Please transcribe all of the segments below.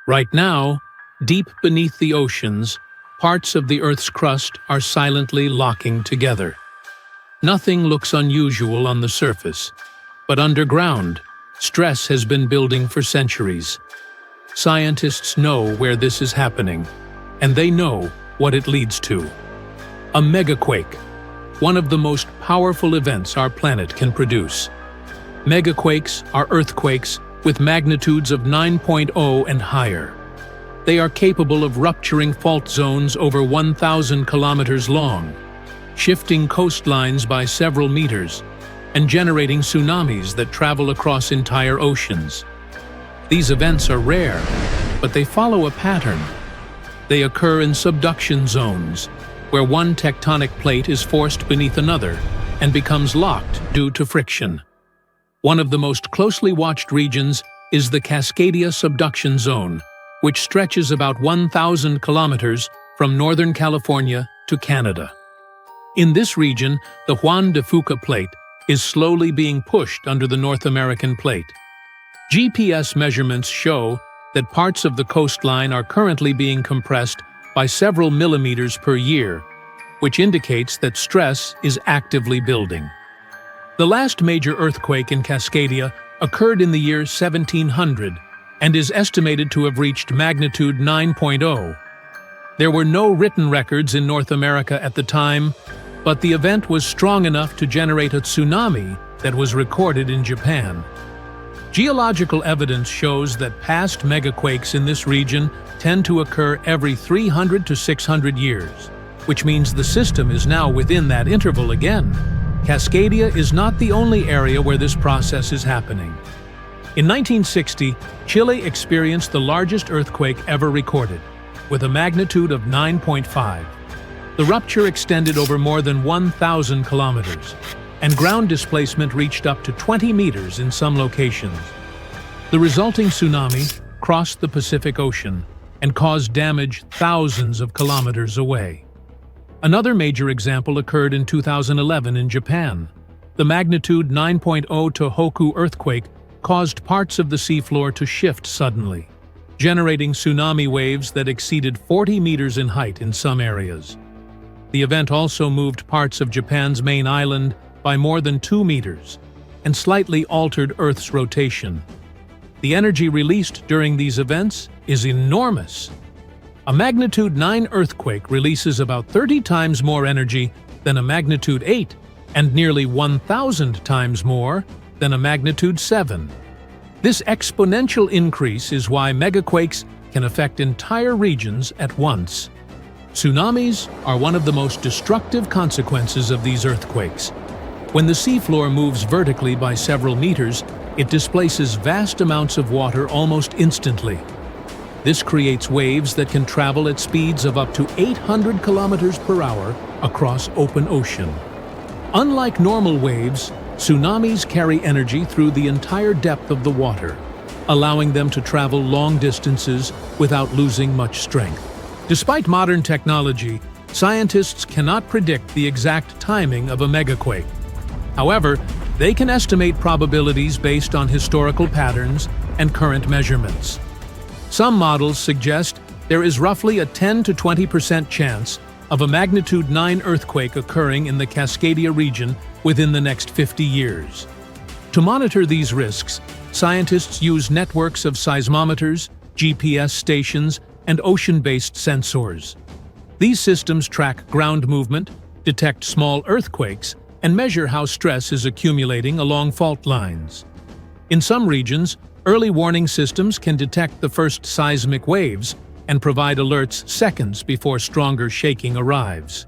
Right now, deep beneath the oceans, parts of the Earth's crust are silently locking together. Nothing looks unusual on the surface, but underground, stress has been building for centuries. Scientists know where this is happening, and they know what it leads to. A megaquake, one of the most powerful events our planet can produce. Megaquakes are earthquakes with magnitudes of 9.0 and higher. They are capable of rupturing fault zones over 1,000 kilometers long, shifting coastlines by several meters, and generating tsunamis that travel across entire oceans. These events are rare, but they follow a pattern. They occur in subduction zones, where one tectonic plate is forced beneath another and becomes locked due to friction. One of the most closely watched regions is the Cascadia subduction zone, which stretches about 1,000 kilometers from northern California to Canada. In this region, the Juan de Fuca plate is slowly being pushed under the North American plate. GPS measurements show that parts of the coastline are currently being compressed by several millimeters per year, which indicates that stress is actively building. The last major earthquake in Cascadia occurred in the year 1700 and is estimated to have reached magnitude 9.0. There were no written records in North America at the time, but the event was strong enough to generate a tsunami that was recorded in Japan. Geological evidence shows that past megaquakes in this region tend to occur every 300 to 600 years, which means the system is now within that interval again. Cascadia is not the only area where this process is happening. In 1960, Chile experienced the largest earthquake ever recorded, with a magnitude of 9.5. The rupture extended over more than 1,000 kilometers, and ground displacement reached up to 20 meters in some locations. The resulting tsunami crossed the Pacific Ocean and caused damage thousands of kilometers away. Another major example occurred in 2011 in Japan. The magnitude 9.0 Tohoku earthquake caused parts of the seafloor to shift suddenly, generating tsunami waves that exceeded 40 meters in height in some areas. The event also moved parts of Japan's main island by more than 2 meters and slightly altered Earth's rotation. The energy released during these events is enormous. A magnitude 9 earthquake releases about 30 times more energy than a magnitude 8 and nearly 1,000 times more than a magnitude 7. This exponential increase is why megaquakes can affect entire regions at once. Tsunamis are one of the most destructive consequences of these earthquakes. When the seafloor moves vertically by several meters, it displaces vast amounts of water almost instantly. This creates waves that can travel at speeds of up to 800 kilometers per hour across open ocean. Unlike normal waves, tsunamis carry energy through the entire depth of the water, allowing them to travel long distances without losing much strength. Despite modern technology, scientists cannot predict the exact timing of a megaquake. However, they can estimate probabilities based on historical patterns and current measurements. Some models suggest there is roughly a 10 to 20% chance of a magnitude 9 earthquake occurring in the Cascadia region within the next 50 years. To monitor these risks, scientists use networks of seismometers, GPS stations, and ocean-based sensors. These systems track ground movement, detect small earthquakes, and measure how stress is accumulating along fault lines. In some regions, early warning systems can detect the first seismic waves and provide alerts seconds before stronger shaking arrives.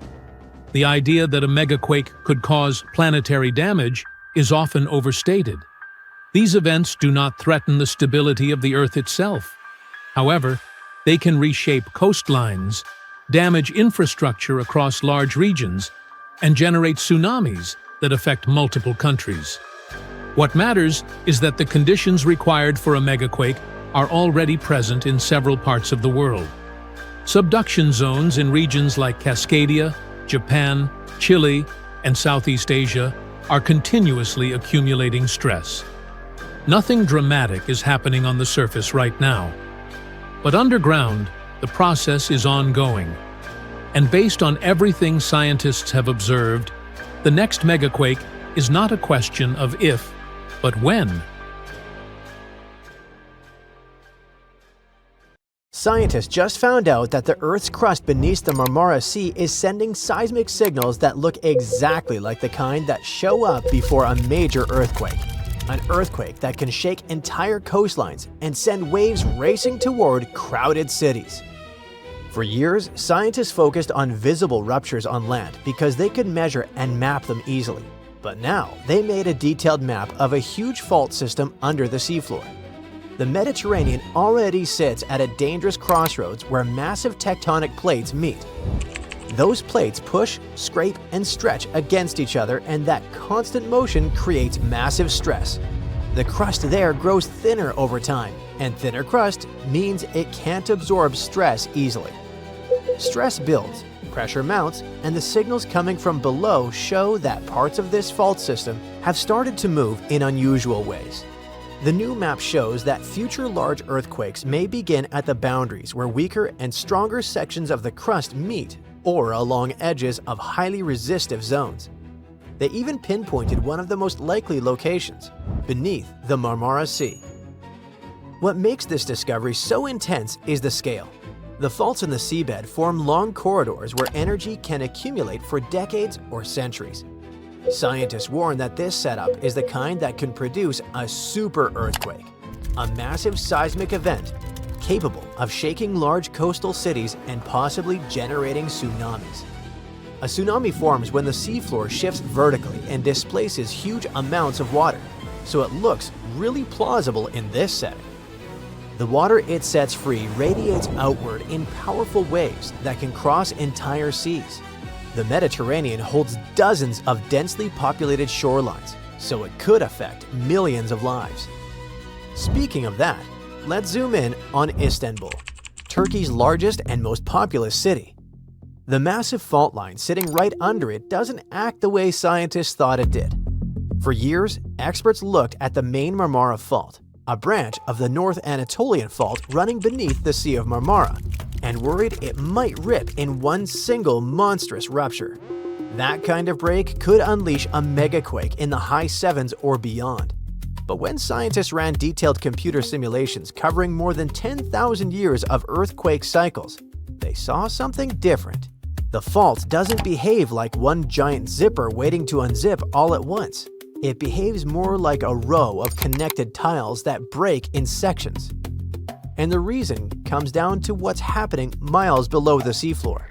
The idea that a megaquake could cause planetary damage is often overstated. These events do not threaten the stability of the Earth itself. However, they can reshape coastlines, damage infrastructure across large regions, and generate tsunamis that affect multiple countries. What matters is that the conditions required for a megaquake are already present in several parts of the world. Subduction zones in regions like Cascadia, Japan, Chile, and Southeast Asia are continuously accumulating stress. Nothing dramatic is happening on the surface right now. But underground, the process is ongoing. And based on everything scientists have observed, the next megaquake is not a question of if, but when. Scientists just found out that the Earth's crust beneath the Marmara Sea is sending seismic signals that look exactly like the kind that show up before a major earthquake. An earthquake that can shake entire coastlines and send waves racing toward crowded cities. For years, scientists focused on visible ruptures on land because they could measure and map them easily. But now, they made a detailed map of a huge fault system under the seafloor. The Mediterranean already sits at a dangerous crossroads where massive tectonic plates meet. Those plates push, scrape, and stretch against each other, and that constant motion creates massive stress. The crust there grows thinner over time, and thinner crust means it can't absorb stress easily. Stress builds, pressure mounts, and the signals coming from below show that parts of this fault system have started to move in unusual ways. The new map shows that future large earthquakes may begin at the boundaries where weaker and stronger sections of the crust meet, or along edges of highly resistive zones. They even pinpointed one of the most likely locations, beneath the Marmara Sea. What makes this discovery so intense is the scale. The faults in the seabed form long corridors where energy can accumulate for decades or centuries. Scientists warn that this setup is the kind that can produce a super earthquake, a massive seismic event capable of shaking large coastal cities and possibly generating tsunamis. A tsunami forms when the seafloor shifts vertically and displaces huge amounts of water, so it looks really plausible in this setting. The water it sets free radiates outward in powerful waves that can cross entire seas. The Mediterranean holds dozens of densely populated shorelines, so it could affect millions of lives. Speaking of that, let's zoom in on Istanbul, Turkey's largest and most populous city. The massive fault line sitting right under it doesn't act the way scientists thought it did. For years, experts looked at the main Marmara Fault, a branch of the North Anatolian Fault running beneath the Sea of Marmara, and worried it might rip in one single monstrous rupture. That kind of break could unleash a megaquake in the high 7s or beyond. But when scientists ran detailed computer simulations covering more than 10,000 years of earthquake cycles, they saw something different. The fault doesn't behave like one giant zipper waiting to unzip all at once. It behaves more like a row of connected tiles that break in sections. And the reason comes down to what's happening miles below the seafloor.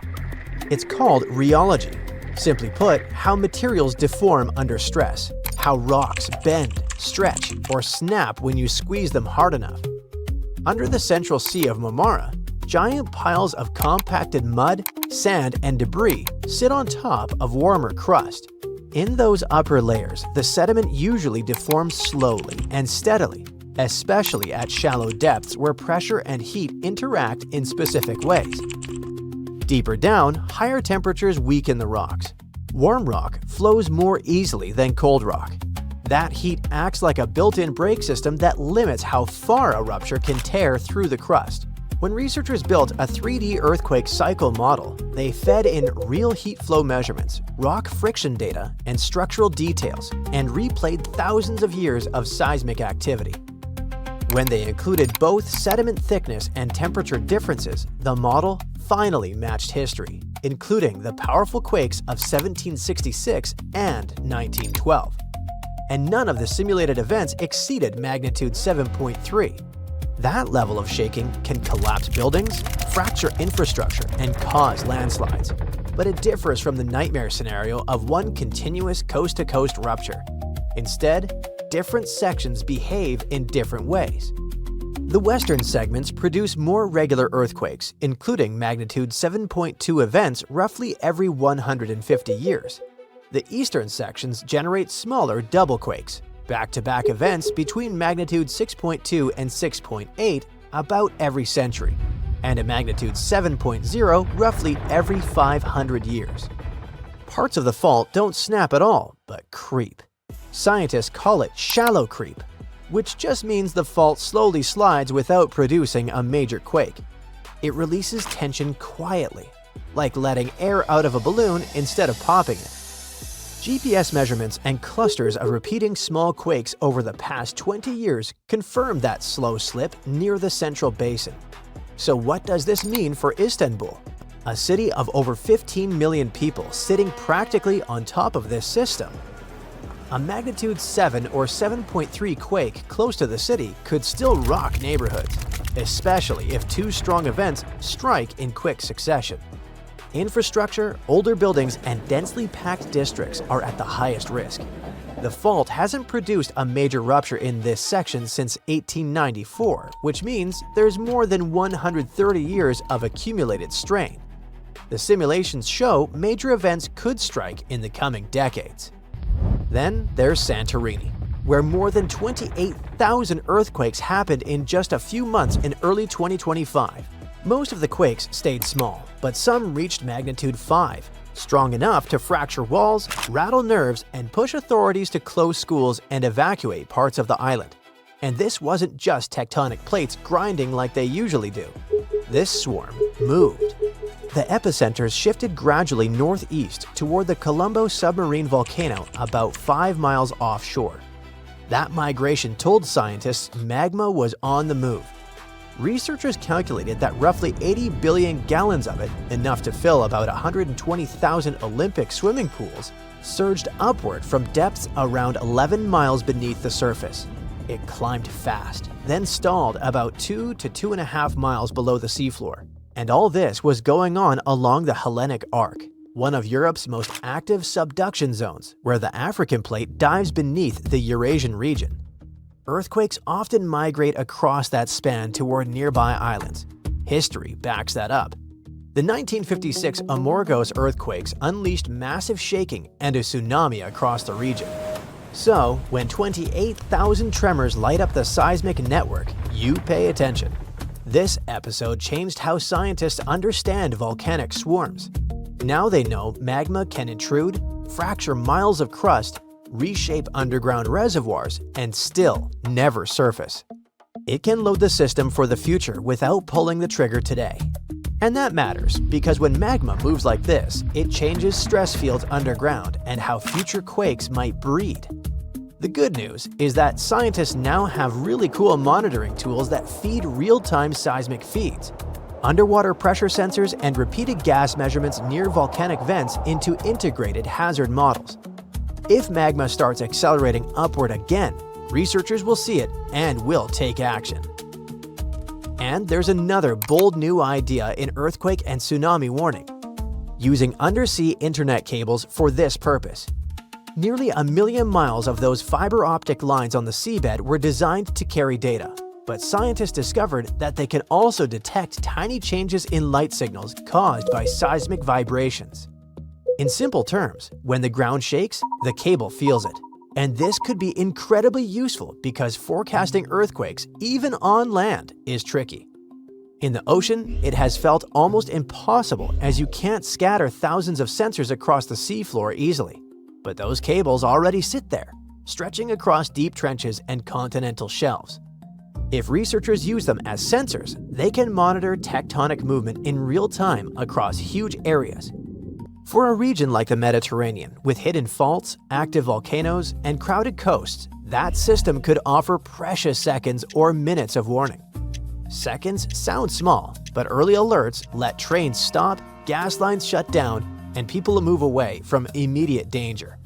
It's called rheology. Simply put, how materials deform under stress, how rocks bend, stretch, or snap when you squeeze them hard enough. Under the central sea of Marmara, giant piles of compacted mud, sand, and debris sit on top of warmer crust. In those upper layers, the sediment usually deforms slowly and steadily, especially at shallow depths where pressure and heat interact in specific ways. Deeper down, higher temperatures weaken the rocks. Warm rock flows more easily than cold rock. That heat acts like a built-in brake system that limits how far a rupture can tear through the crust. When researchers built a 3D earthquake cycle model, they fed in real heat flow measurements, rock friction data, and structural details, and replayed thousands of years of seismic activity. When they included both sediment thickness and temperature differences, the model finally matched history, including the powerful quakes of 1766 and 1912. And none of the simulated events exceeded magnitude 7.3. That level of shaking can collapse buildings, fracture infrastructure, and cause landslides. But it differs from the nightmare scenario of one continuous coast-to-coast rupture. Instead, different sections behave in different ways. The western segments produce more regular earthquakes, including magnitude 7.2 events roughly every 150 years. The eastern sections generate smaller double quakes, back-to-back events between magnitude 6.2 and 6.8 about every century, and a magnitude 7.0 roughly every 500 years. Parts of the fault don't snap at all, but creep. Scientists call it shallow creep. which just means the fault slowly slides without producing a major quake. It releases tension quietly, like letting air out of a balloon instead of popping it. GPS measurements and clusters of repeating small quakes over the past 20 years confirm that slow slip near the central basin. So what does this mean for Istanbul, a city of over 15 million people sitting practically on top of this system? A magnitude 7 or 7.3 quake close to the city could still rock neighborhoods, especially if two strong events strike in quick succession. Infrastructure, older buildings, and densely packed districts are at the highest risk. The fault hasn't produced a major rupture in this section since 1894, which means there's more than 130 years of accumulated strain. The simulations show major events could strike in the coming decades. Then there's Santorini, where more than 28,000 earthquakes happened in just a few months in early 2025. Most of the quakes stayed small, but some reached magnitude 5, strong enough to fracture walls, rattle nerves, and push authorities to close schools and evacuate parts of the island. And this wasn't just tectonic plates grinding like they usually do. This swarm moved. The epicenters shifted gradually northeast toward the Colombo submarine volcano about 5 miles offshore. That migration told scientists magma was on the move. Researchers calculated that roughly 80 billion gallons of it, enough to fill about 120,000 Olympic swimming pools, surged upward from depths around 11 miles beneath the surface. It climbed fast, then stalled about 2 to 2.5 miles below the seafloor. And all this was going on along the Hellenic Arc, one of Europe's most active subduction zones, where the African plate dives beneath the Eurasian region. Earthquakes often migrate across that span toward nearby islands. History backs that up. The 1956 Amorgos earthquakes unleashed massive shaking and a tsunami across the region. So, when 28,000 tremors light up the seismic network, you pay attention. This episode changed how scientists understand volcanic swarms. Now they know magma can intrude, fracture miles of crust, reshape underground reservoirs, and still never surface. It can load the system for the future without pulling the trigger today. And that matters because when magma moves like this, it changes stress fields underground and how future quakes might breed. The good news is that scientists now have really cool monitoring tools that feed real-time seismic feeds, underwater pressure sensors, and repeated gas measurements near volcanic vents into integrated hazard models. If magma starts accelerating upward again, researchers will see it and will take action. And there's another bold new idea in earthquake and tsunami warning: using undersea internet cables for this purpose. Nearly 1 million miles of those fiber optic lines on the seabed were designed to carry data, but scientists discovered that they can also detect tiny changes in light signals caused by seismic vibrations. In simple terms, when the ground shakes, the cable feels it. And this could be incredibly useful because forecasting earthquakes, even on land, is tricky. In the ocean, it has felt almost impossible as you can't scatter thousands of sensors across the seafloor easily. But those cables already sit there, stretching across deep trenches and continental shelves. If researchers use them as sensors, they can monitor tectonic movement in real time across huge areas. For a region like the Mediterranean, with hidden faults, active volcanoes, and crowded coasts, that system could offer precious seconds or minutes of warning. Seconds sound small, but early alerts let trains stop, gas lines shut down, and people move away from immediate danger.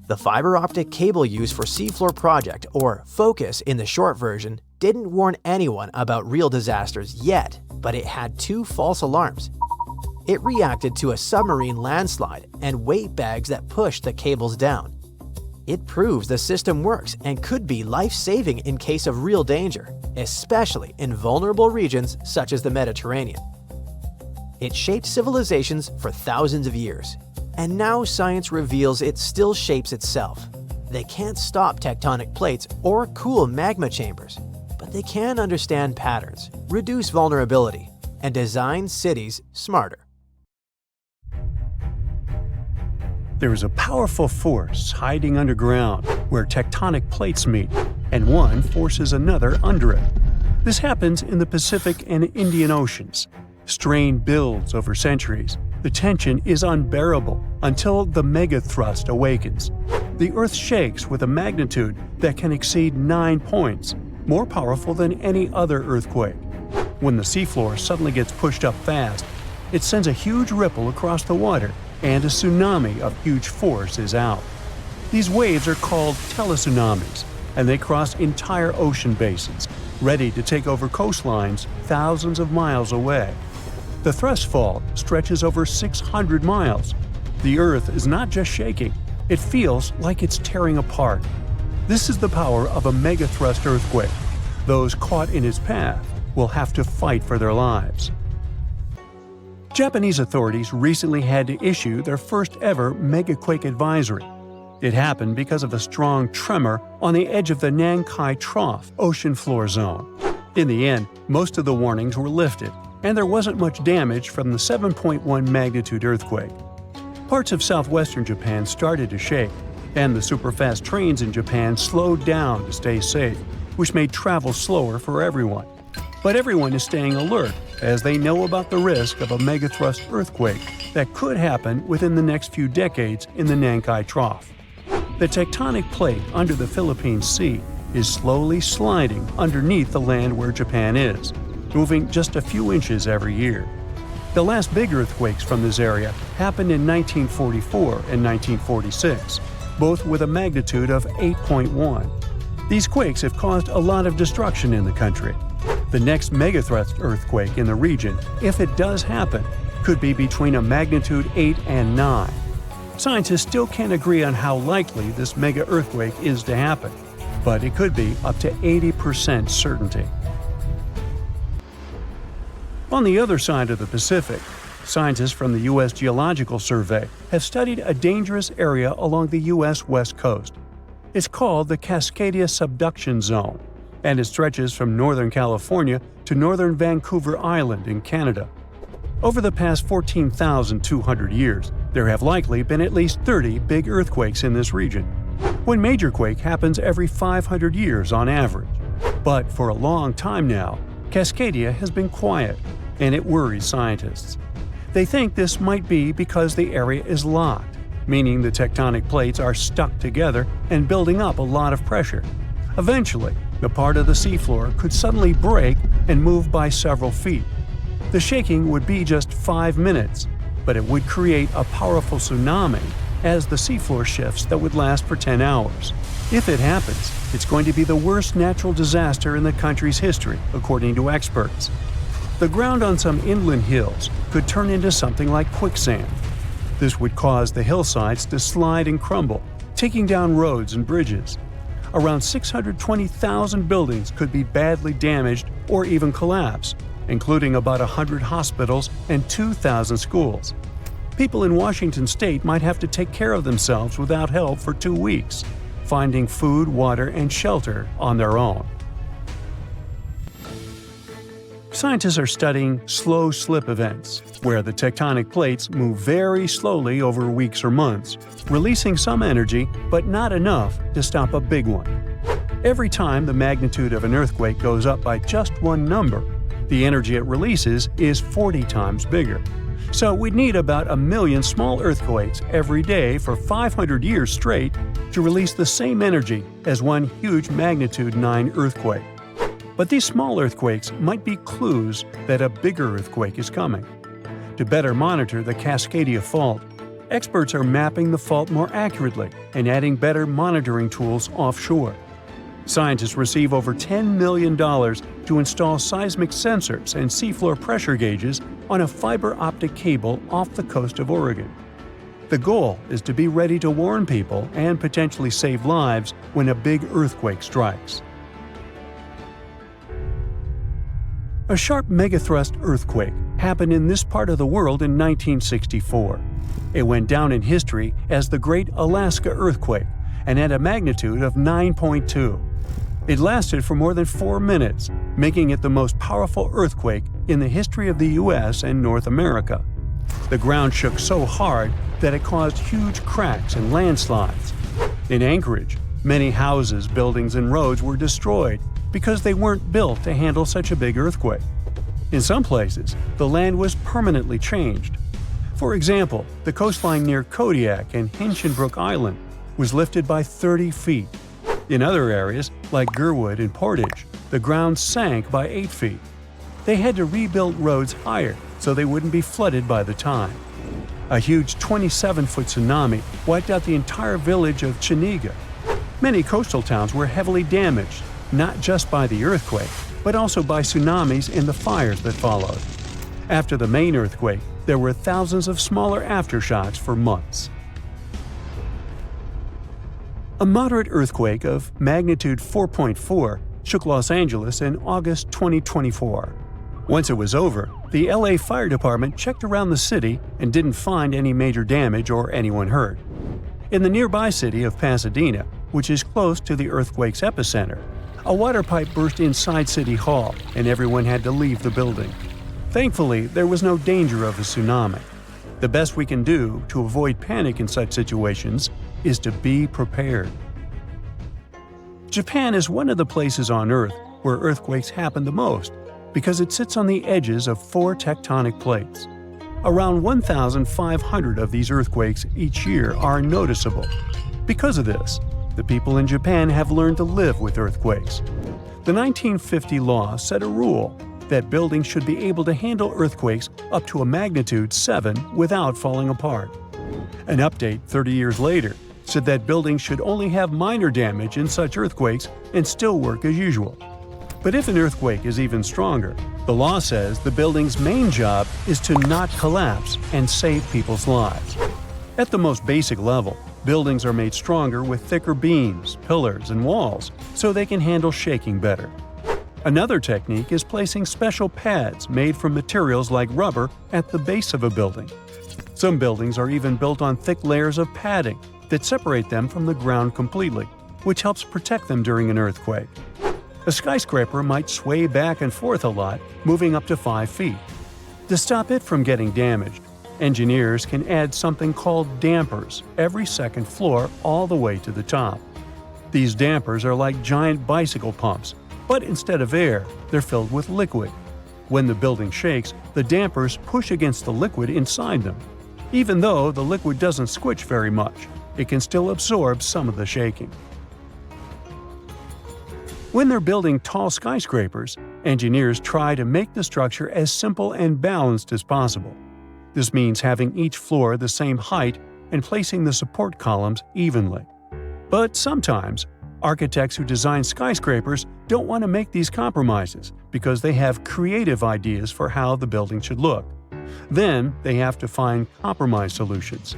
The fiber optic cable used for Seafloor Project, or FOCUS in the short version, didn't warn anyone about real disasters yet, but it had 2 false alarms. It reacted to a submarine landslide and weight bags that pushed the cables down. It proves the system works and could be life-saving in case of real danger, especially in vulnerable regions such as the Mediterranean. It shaped civilizations for thousands of years, and now science reveals it still shapes itself. They can't stop tectonic plates or cool magma chambers, but they can understand patterns, reduce vulnerability, and design cities smarter. There is a powerful force hiding underground where tectonic plates meet. and one forces another under it. This happens in the Pacific and Indian Oceans. Strain builds over centuries. The tension is unbearable until the megathrust awakens. The Earth shakes with a magnitude that can exceed 9 points, more powerful than any other earthquake. When the seafloor suddenly gets pushed up fast, it sends a huge ripple across the water, and a tsunami of huge force is out. These waves are called teletsunamis, and they cross entire ocean basins, ready to take over coastlines thousands of miles away. The thrust fault stretches over 600 miles. The Earth is not just shaking, it feels like it's tearing apart. This is the power of a megathrust earthquake. Those caught in its path will have to fight for their lives. Japanese authorities recently had to issue their first ever megaquake advisory. It happened because of a strong tremor on the edge of the Nankai Trough ocean floor zone. In the end, most of the warnings were lifted, and there wasn't much damage from the 7.1 magnitude earthquake. Parts of southwestern Japan started to shake, and the superfast trains in Japan slowed down to stay safe, which made travel slower for everyone. But everyone is staying alert as they know about the risk of a megathrust earthquake that could happen within the next few decades in the Nankai Trough. The tectonic plate under the Philippine Sea is slowly sliding underneath the land where Japan is, moving just a few inches every year. The last big earthquakes from this area happened in 1944 and 1946, both with a magnitude of 8.1. These quakes have caused a lot of destruction in the country. The next megathrust earthquake in the region, if it does happen, could be between a magnitude 8 and 9. Scientists still can't agree on how likely this mega earthquake is to happen, but it could be up to 80% certainty. On the other side of the Pacific, scientists from the U.S. Geological Survey have studied a dangerous area along the U.S. West Coast. It's called the Cascadia Subduction Zone, and it stretches from northern California to northern Vancouver Island in Canada. Over the past 14,200 years, there have likely been at least 30 big earthquakes in this region. One major quake happens every 500 years on average. But for a long time now, Cascadia has been quiet, and it worries scientists. They think this might be because the area is locked, meaning the tectonic plates are stuck together and building up a lot of pressure. Eventually, the part of the seafloor could suddenly break and move by several feet. The shaking would be just 5 minutes, but it would create a powerful tsunami as the seafloor shifts that would last for 10 hours. If it happens, it's going to be the worst natural disaster in the country's history, according to experts. The ground on some inland hills could turn into something like quicksand. This would cause the hillsides to slide and crumble, taking down roads and bridges. Around 620,000 buildings could be badly damaged or even collapse, including about 100 hospitals and 2,000 schools. People in Washington state might have to take care of themselves without help for 2 weeks, finding food, water, and shelter on their own. Scientists are studying slow slip events, where the tectonic plates move very slowly over weeks or months, releasing some energy but not enough to stop a big one. Every time the magnitude of an earthquake goes up by just one number, the energy it releases is 40 times bigger. So we'd need about 1 million small earthquakes every day for 500 years straight to release the same energy as one huge magnitude 9 earthquake. But these small earthquakes might be clues that a bigger earthquake is coming. To better monitor the Cascadia fault, experts are mapping the fault more accurately and adding better monitoring tools offshore. Scientists receive over $10 million to install seismic sensors and seafloor pressure gauges on a fiber optic cable off the coast of Oregon. The goal is to be ready to warn people and potentially save lives when a big earthquake strikes. A sharp megathrust earthquake happened in this part of the world in 1964. It went down in history as the Great Alaska Earthquake and had a magnitude of 9.2. It lasted for more than 4 minutes, making it the most powerful earthquake in the history of the U.S. and North America. The ground shook so hard that it caused huge cracks and landslides. In Anchorage, Many houses, buildings, and roads were destroyed because they weren't built to handle such a big earthquake. In some places, the land was permanently changed. For example, the coastline near Kodiak and Hinchinbrook Island was lifted by 30 feet. In other areas, like Gurwood and Portage, the ground sank by 8 feet. They had to rebuild roads higher so they wouldn't be flooded by the tide. A huge 27-foot tsunami wiped out the entire village of Chiniga. Many coastal towns were heavily damaged, not just by the earthquake, but also by tsunamis and the fires that followed. After the main earthquake, there were thousands of smaller aftershocks for months. A moderate earthquake of magnitude 4.4 shook Los Angeles in August 2024. Once it was over, the LA Fire Department checked around the city and didn't find any major damage or anyone hurt. In the nearby city of Pasadena, which is close to the earthquake's epicenter, a water pipe burst inside City Hall and everyone had to leave the building. Thankfully, there was no danger of a tsunami. The best we can do to avoid panic in such situations is to be prepared. Japan is one of the places on Earth where earthquakes happen the most because it sits on the edges of 4 tectonic plates. Around 1,500 of these earthquakes each year are noticeable. Because of this, the people in Japan have learned to live with earthquakes. The 1950 law set a rule that buildings should be able to handle earthquakes up to a magnitude 7 without falling apart. An update 30 years later said that buildings should only have minor damage in such earthquakes and still work as usual. But if an earthquake is even stronger, the law says the building's main job is to not collapse and save people's lives. At the most basic level, buildings are made stronger with thicker beams, pillars, and walls so they can handle shaking better. Another technique is placing special pads made from materials like rubber at the base of a building. Some buildings are even built on thick layers of padding that separate them from the ground completely, which helps protect them during an earthquake. A skyscraper might sway back and forth a lot, moving up to 5 feet. To stop it from getting damaged, engineers can add something called dampers every second floor all the way to the top. These dampers are like giant bicycle pumps, but instead of air, they're filled with liquid. When the building shakes, the dampers push against the liquid inside them. Even though the liquid doesn't squitch very much, it can still absorb some of the shaking. When they're building tall skyscrapers, engineers try to make the structure as simple and balanced as possible. This means having each floor the same height and placing the support columns evenly. But sometimes, architects who design skyscrapers don't want to make these compromises because they have creative ideas for how the building should look. Then they have to find compromise solutions.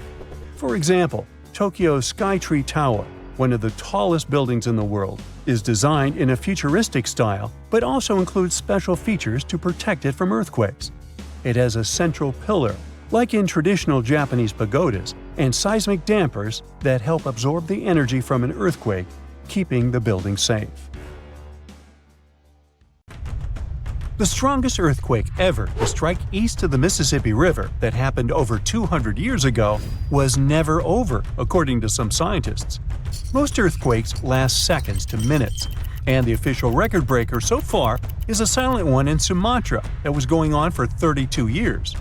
For example, Tokyo's Skytree Tower, one of the tallest buildings in the world, is designed in a futuristic style but also includes special features to protect it from earthquakes. It has a central pillar, like in traditional Japanese pagodas, and seismic dampers that help absorb the energy from an earthquake, keeping the building safe. The strongest earthquake ever to strike east of the Mississippi River that happened over 200 years ago was never over, according to some scientists. Most earthquakes last seconds to minutes, and the official record breaker so far is a silent one in Sumatra that was going on for 32 years.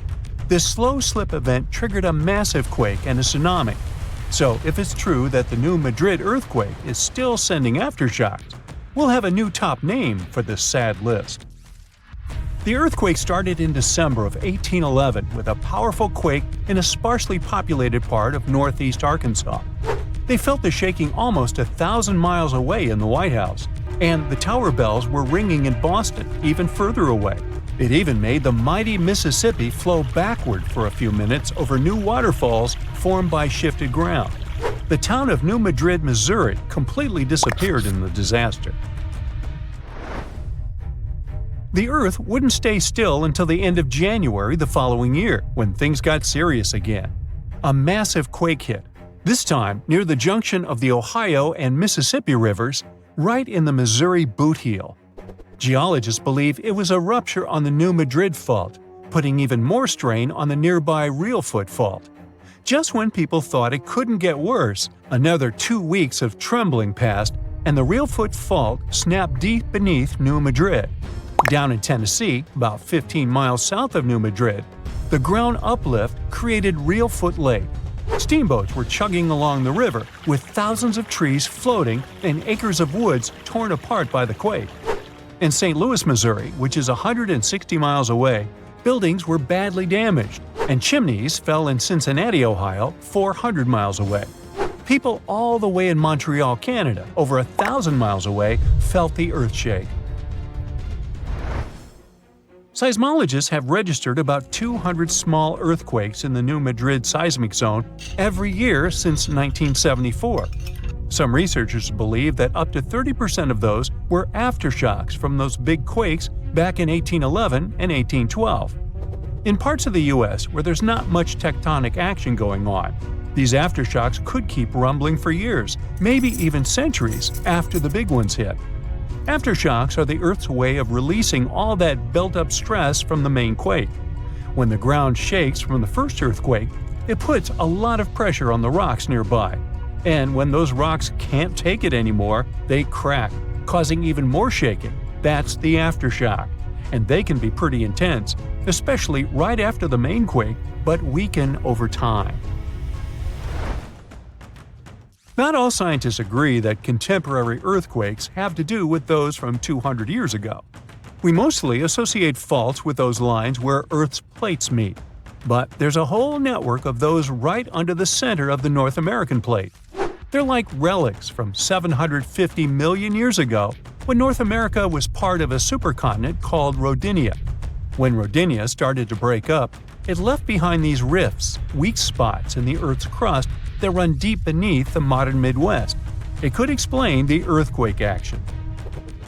This slow slip event triggered a massive quake and a tsunami. So if it's true that the new Madrid earthquake is still sending aftershocks, we'll have a new top name for this sad list. The earthquake started in December of 1811 with a powerful quake in a sparsely populated part of northeast Arkansas. They felt the shaking almost 1,000 miles away in the White House, and the tower bells were ringing in Boston, even further away. It even made the mighty Mississippi flow backward for a few minutes over new waterfalls formed by shifted ground. The town of New Madrid, Missouri, completely disappeared in the disaster. The Earth wouldn't stay still until the end of January the following year, when things got serious again. A massive quake hit, this time near the junction of the Ohio and Mississippi rivers, right in the Missouri boot heel. Geologists believe it was a rupture on the New Madrid Fault, putting even more strain on the nearby Reelfoot Fault. Just when people thought it couldn't get worse, another 2 weeks of trembling passed, and the Reelfoot Fault snapped deep beneath New Madrid. Down in Tennessee, about 15 miles south of New Madrid, the ground uplift created Reelfoot Lake. Steamboats were chugging along the river, with thousands of trees floating and acres of woods torn apart by the quake. In St. Louis, Missouri, which is 160 miles away, buildings were badly damaged, and chimneys fell in Cincinnati, Ohio, 400 miles away. People all the way in Montreal, Canada, over 1,000 miles away, felt the earth shake. Seismologists have registered about 200 small earthquakes in the New Madrid seismic zone every year since 1974. Some researchers believe that up to 30% of those were aftershocks from those big quakes back in 1811 and 1812. In parts of the U.S. where there's not much tectonic action going on, these aftershocks could keep rumbling for years, maybe even centuries, after the big ones hit. Aftershocks are the Earth's way of releasing all that built-up stress from the main quake. When the ground shakes from the first earthquake, it puts a lot of pressure on the rocks nearby. And when those rocks can't take it anymore, they crack, causing even more shaking. That's the aftershock. And they can be pretty intense, especially right after the main quake, but weaken over time. Not all scientists agree that contemporary earthquakes have to do with those from 200 years ago. We mostly associate faults with those lines where Earth's plates meet. But there's a whole network of those right under the center of the North American plate. They're like relics from 750 million years ago, when North America was part of a supercontinent called Rodinia. When Rodinia started to break up, it left behind these rifts, weak spots in the Earth's crust that run deep beneath the modern Midwest. It could explain the earthquake action.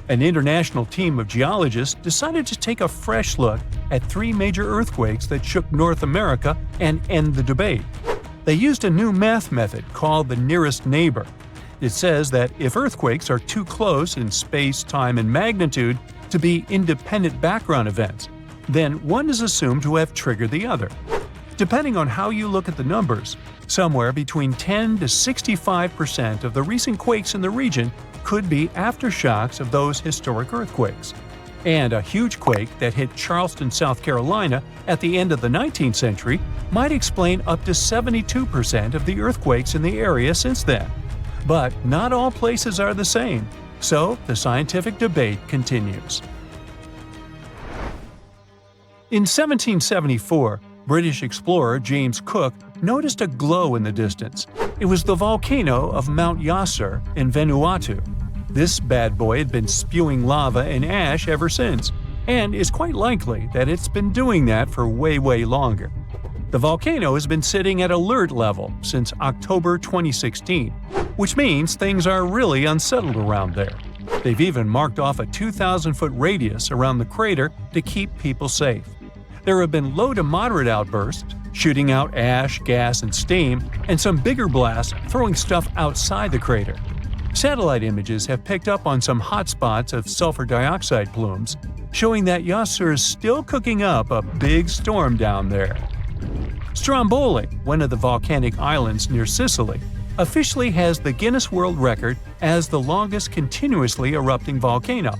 An international team of geologists decided to take a fresh look at 3 major earthquakes that shook North America and end the debate. They used a new math method called the nearest neighbor. It says that if earthquakes are too close in space, time, and magnitude to be independent background events, then one is assumed to have triggered the other. Depending on how you look at the numbers, somewhere between 10 to 65% of the recent quakes in the region could be aftershocks of those historic earthquakes. And a huge quake that hit Charleston, South Carolina at the end of the 19th century might explain up to 72% of the earthquakes in the area since then. But not all places are the same, so the scientific debate continues. In 1774, British explorer James Cook noticed a glow in the distance. It was the volcano of Mount Yasur in Vanuatu. This bad boy had been spewing lava and ash ever since, and it's quite likely that it's been doing that for way longer. The volcano has been sitting at alert level since October 2016, which means things are really unsettled around there. They've even marked off a 2,000-foot radius around the crater to keep people safe. There have been low to moderate outbursts, shooting out ash, gas, and steam, and some bigger blasts throwing stuff outside the crater. Satellite images have picked up on some hotspots of sulfur dioxide plumes, showing that Yasur is still cooking up a big storm down there. Stromboli, one of the volcanic islands near Sicily, officially has the Guinness World Record as the longest continuously erupting volcano.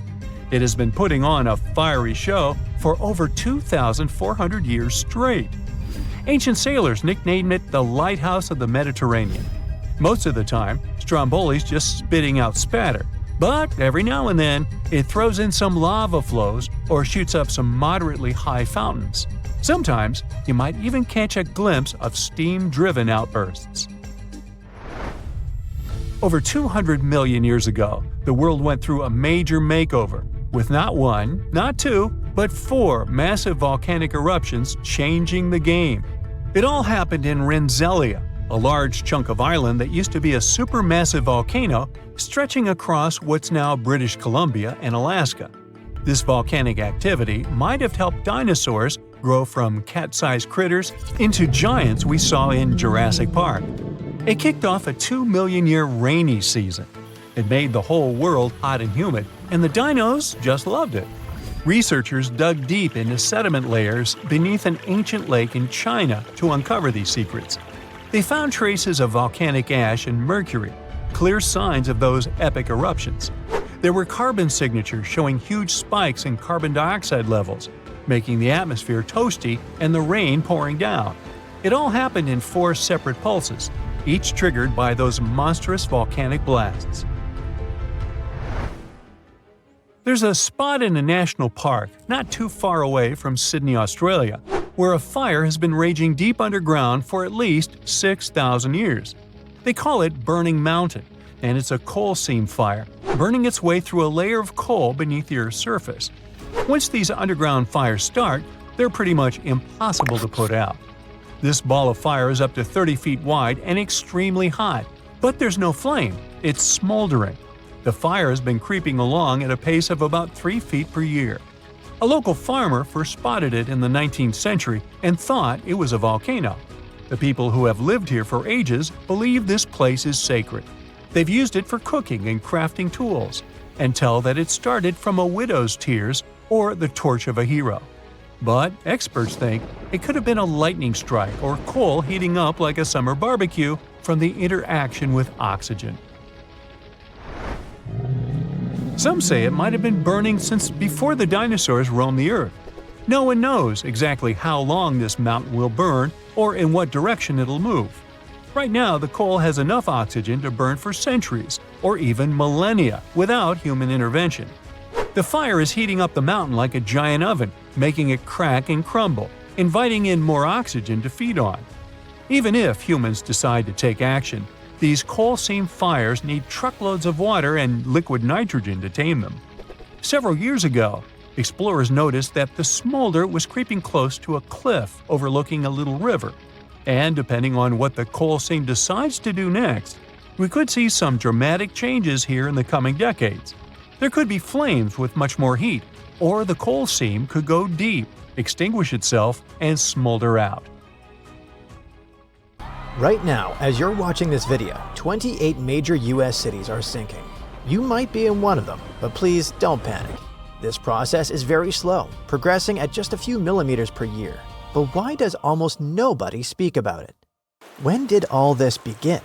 It has been putting on a fiery show for over 2,400 years straight. Ancient sailors nicknamed it the Lighthouse of the Mediterranean. Most of the time, Stromboli's just spitting out spatter, but every now and then it throws in some lava flows or shoots up some moderately high fountains. Sometimes you might even catch a glimpse of steam-driven outbursts. Over 200 million years ago, the world went through a major makeover, with not one, not two, but 4 massive volcanic eruptions changing the game. It all happened in Rensselaer, a large chunk of island that used to be a supermassive volcano stretching across what's now British Columbia and Alaska. This volcanic activity might have helped dinosaurs grow from cat-sized critters into giants we saw in Jurassic Park. It kicked off a 2-million-year rainy season. It made the whole world hot and humid, and the dinos just loved it. Researchers dug deep into sediment layers beneath an ancient lake in China to uncover these secrets. They found traces of volcanic ash and mercury, clear signs of those epic eruptions. There were carbon signatures showing huge spikes in carbon dioxide levels, making the atmosphere toasty and the rain pouring down. It all happened in 4 separate pulses, each triggered by those monstrous volcanic blasts. There's a spot in a national park not too far away from Sydney, Australia, where a fire has been raging deep underground for at least 6,000 years. They call it Burning Mountain, and it's a coal seam fire, burning its way through a layer of coal beneath the Earth's surface. Once these underground fires start, they're pretty much impossible to put out. This ball of fire is up to 30 feet wide and extremely hot, but there's no flame, it's smoldering. The fire has been creeping along at a pace of about 3 feet per year. A local farmer first spotted it in the 19th century and thought it was a volcano. The people who have lived here for ages believe this place is sacred. They've used it for cooking and crafting tools, and tell that it started from a widow's tears or the torch of a hero. But experts think it could have been a lightning strike or coal heating up like a summer barbecue from the interaction with oxygen. Some say it might have been burning since before the dinosaurs roamed the Earth. No one knows exactly how long this mountain will burn or in what direction it'll move. Right now, the coal has enough oxygen to burn for centuries or even millennia without human intervention. The fire is heating up the mountain like a giant oven, making it crack and crumble, inviting in more oxygen to feed on. Even if humans decide to take action, these coal seam fires need truckloads of water and liquid nitrogen to tame them. Several years ago, explorers noticed that the smolder was creeping close to a cliff overlooking a little river. And depending on what the coal seam decides to do next, we could see some dramatic changes here in the coming decades. There could be flames with much more heat, or the coal seam could go deep, extinguish itself, and smolder out. Right now, as you're watching this video, 28 major US cities are sinking. You might be in one of them, but please don't panic. This process is very slow, progressing at just a few millimeters per year. But why does almost nobody speak about it? When did all this begin?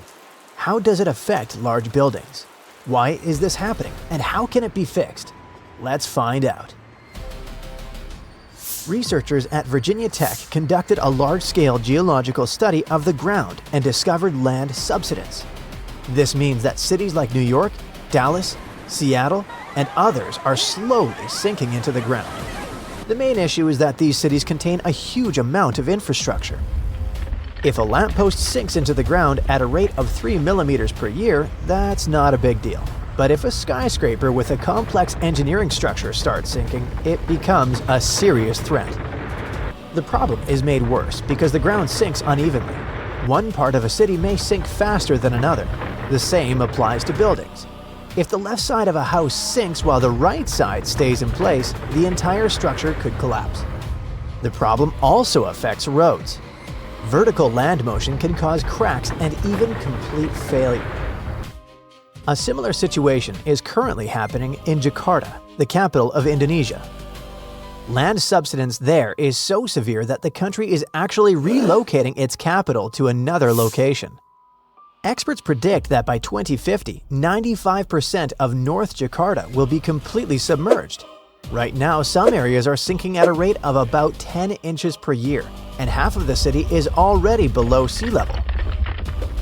How does it affect large buildings? Why is this happening, and how can it be fixed? Let's find out. Researchers at Virginia Tech conducted a large-scale geological study of the ground and discovered land subsidence. This means that cities like New York, Dallas, Seattle, and others are slowly sinking into the ground. The main issue is that these cities contain a huge amount of infrastructure. If a lamppost sinks into the ground at a rate of 3 millimeters per year, that's not a big deal. But if a skyscraper with a complex engineering structure starts sinking, it becomes a serious threat. The problem is made worse because the ground sinks unevenly. One part of a city may sink faster than another. The same applies to buildings. If the left side of a house sinks while the right side stays in place, the entire structure could collapse. The problem also affects roads. Vertical land motion can cause cracks and even complete failure. A similar situation is currently happening in Jakarta, the capital of Indonesia. Land subsidence there is so severe that the country is actually relocating its capital to another location. Experts predict that by 2050, 95% of North Jakarta will be completely submerged. Right now, some areas are sinking at a rate of about 10 inches per year, and half of the city is already below sea level.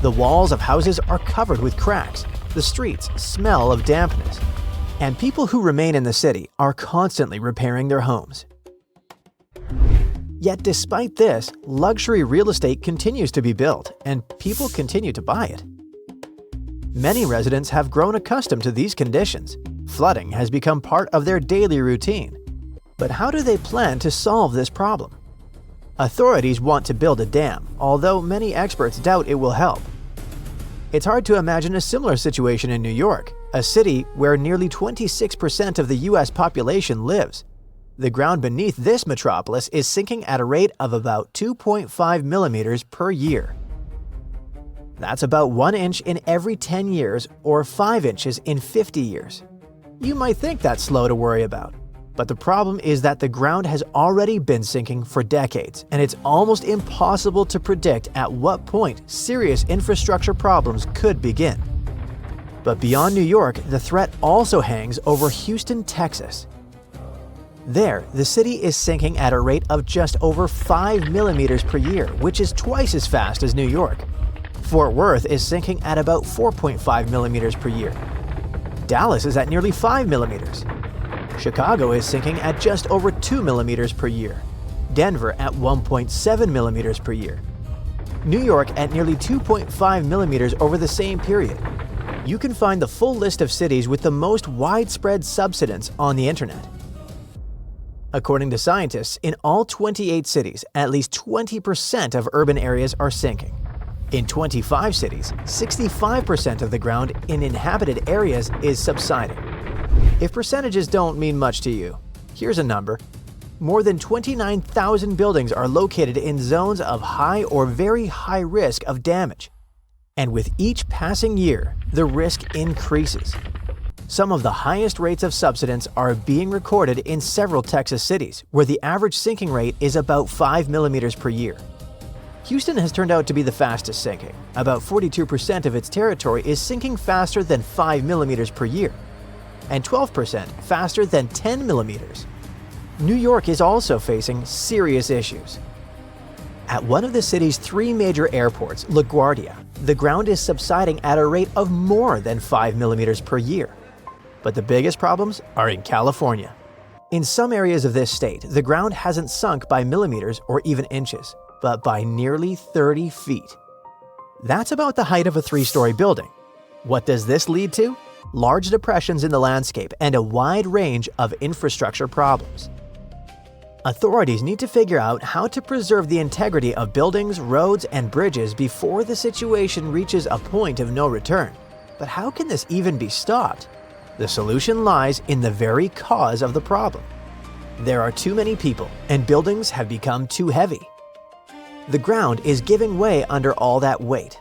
The walls of houses are covered with cracks, the streets smell of dampness, and people who remain in the city are constantly repairing their homes. Yet despite this, luxury real estate continues to be built, and people continue to buy it. Many residents have grown accustomed to these conditions. Flooding has become part of their daily routine. But how do they plan to solve this problem? Authorities want to build a dam, although many experts doubt it will help. It's hard to imagine a similar situation in New York, a city where nearly 26% of the US population lives. The ground beneath this metropolis is sinking at a rate of about 2.5 millimeters per year. That's about 1 inch in every 10 years or 5 inches in 50 years. You might think that's slow to worry about. But the problem is that the ground has already been sinking for decades, and it's almost impossible to predict at what point serious infrastructure problems could begin. But beyond New York, the threat also hangs over Houston, Texas. There, the city is sinking at a rate of just over 5 millimeters per year, which is twice as fast as New York. Fort Worth is sinking at about 4.5 millimeters per year. Dallas is at nearly 5 millimeters. Chicago is sinking at just over 2 millimeters per year. Denver at 1.7 millimeters per year. New York at nearly 2.5 millimeters over the same period. You can find the full list of cities with the most widespread subsidence on the internet. According to scientists, in all 28 cities, at least 20% of urban areas are sinking. In 25 cities, 65% of the ground in inhabited areas is subsiding. If percentages don't mean much to you, here's a number. More than 29,000 buildings are located in zones of high or very high risk of damage. And with each passing year, the risk increases. Some of the highest rates of subsidence are being recorded in several Texas cities, where the average sinking rate is about 5 millimeters per year. Houston has turned out to be the fastest sinking. About 42% of its territory is sinking faster than 5 millimeters per year, and 12% faster than 10 millimeters. New York is also facing serious issues. At one of the city's 3 major airports, LaGuardia, the ground is subsiding at a rate of more than 5 millimeters per year. But the biggest problems are in California. In some areas of this state, the ground hasn't sunk by millimeters or even inches, but by nearly 30 feet. That's about the height of a 3-story building. What does this lead to? Large depressions in the landscape and a wide range of infrastructure problems. Authorities need to figure out how to preserve the integrity of buildings, roads, and bridges before the situation reaches a point of no return. But how can this even be stopped? The solution lies in the very cause of the problem. There are too many people, and buildings have become too heavy. The ground is giving way under all that weight.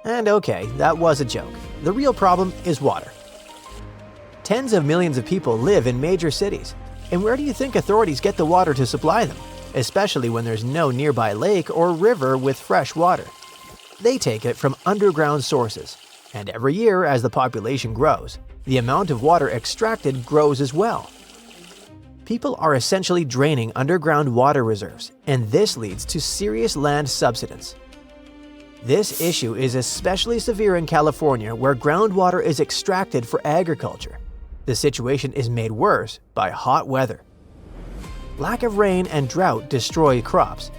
And okay, that was a joke. The real problem is water. Tens of millions of people live in major cities. And where do you think authorities get the water to supply them? Especially when there's no nearby lake or river with fresh water. They take it from underground sources. And every year, as the population grows, the amount of water extracted grows as well. People are essentially draining underground water reserves, and this leads to serious land subsidence. This issue is especially severe in California, where groundwater is extracted for agriculture. The situation is made worse by hot weather. Lack of rain and drought destroy crops.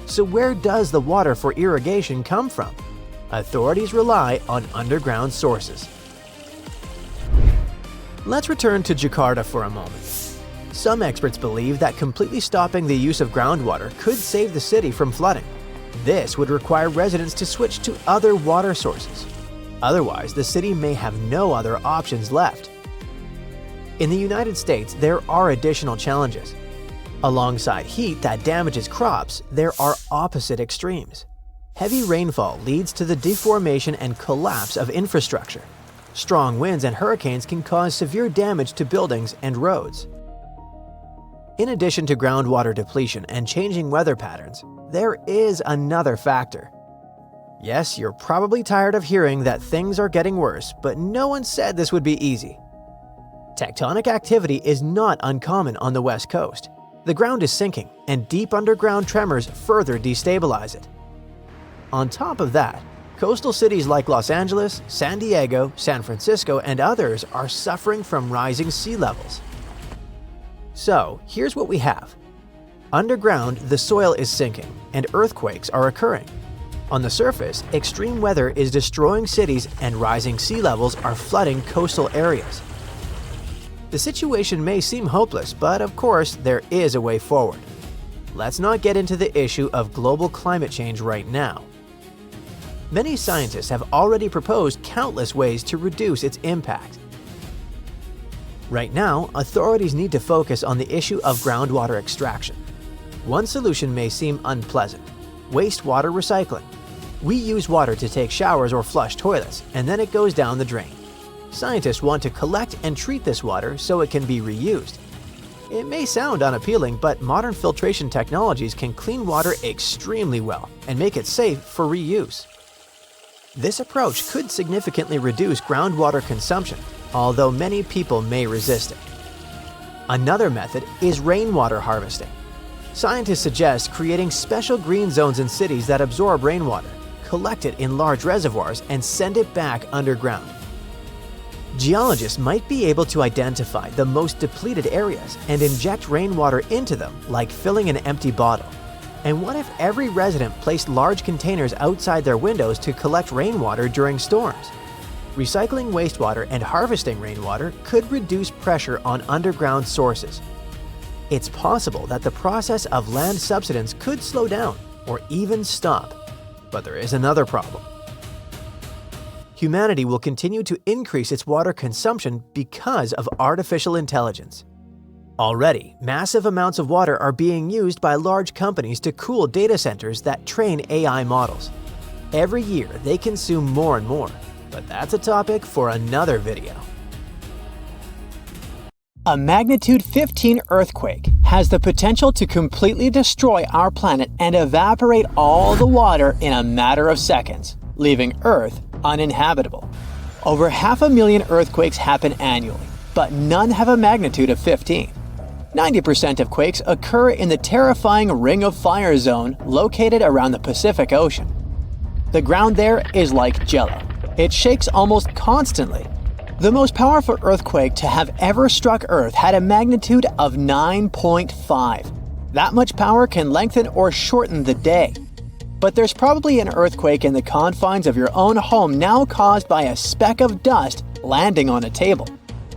So where does the water for irrigation come from? Authorities rely on underground sources. Let's return to Jakarta for a moment. Some experts believe that completely stopping the use of groundwater could save the city from flooding. This would require residents to switch to other water sources. Otherwise, the city may have no other options left. In the United States, there are additional challenges. Alongside heat that damages crops, there are opposite extremes. Heavy rainfall leads to the deformation and collapse of infrastructure. Strong winds and hurricanes can cause severe damage to buildings and roads. In addition to groundwater depletion and changing weather patterns, there is another factor. Yes, you're probably tired of hearing that things are getting worse, but no one said this would be easy. Tectonic activity is not uncommon on the West Coast. The ground is sinking, and deep underground tremors further destabilize it. On top of that, coastal cities like Los Angeles, San Diego, San Francisco, and others are suffering from rising sea levels. So, here's what we have. Underground, the soil is sinking, and earthquakes are occurring. On the surface, extreme weather is destroying cities and rising sea levels are flooding coastal areas. The situation may seem hopeless, but of course, there is a way forward. Let's not get into the issue of global climate change right now. Many scientists have already proposed countless ways to reduce its impact. Right now, authorities need to focus on the issue of groundwater extraction. One solution may seem unpleasant: wastewater recycling. We use water to take showers or flush toilets, and then it goes down the drain. Scientists want to collect and treat this water so it can be reused. It may sound unappealing, but modern filtration technologies can clean water extremely well and make it safe for reuse. This approach could significantly reduce groundwater consumption, although many people may resist it. Another method is rainwater harvesting. Scientists suggest creating special green zones in cities that absorb rainwater, collect it in large reservoirs, and send it back underground. Geologists might be able to identify the most depleted areas and inject rainwater into them, like filling an empty bottle. And what if every resident placed large containers outside their windows to collect rainwater during storms? Recycling wastewater and harvesting rainwater could reduce pressure on underground sources. It's possible that the process of land subsidence could slow down or even stop. But there is another problem. Humanity will continue to increase its water consumption because of artificial intelligence. Already, massive amounts of water are being used by large companies to cool data centers that train AI models. Every year, they consume more and more, but that's a topic for another video. A magnitude 15 earthquake has the potential to completely destroy our planet and evaporate all the water in a matter of seconds, leaving Earth uninhabitable. Over 500,000 earthquakes happen annually, but none have a magnitude of 15. 90% of quakes occur in the terrifying Ring of Fire zone located around the Pacific Ocean. The ground there is like jello. It shakes almost constantly. The most powerful earthquake to have ever struck Earth had a magnitude of 9.5. That much power can lengthen or shorten the day. But there's probably an earthquake in the confines of your own home now caused by a speck of dust landing on a table.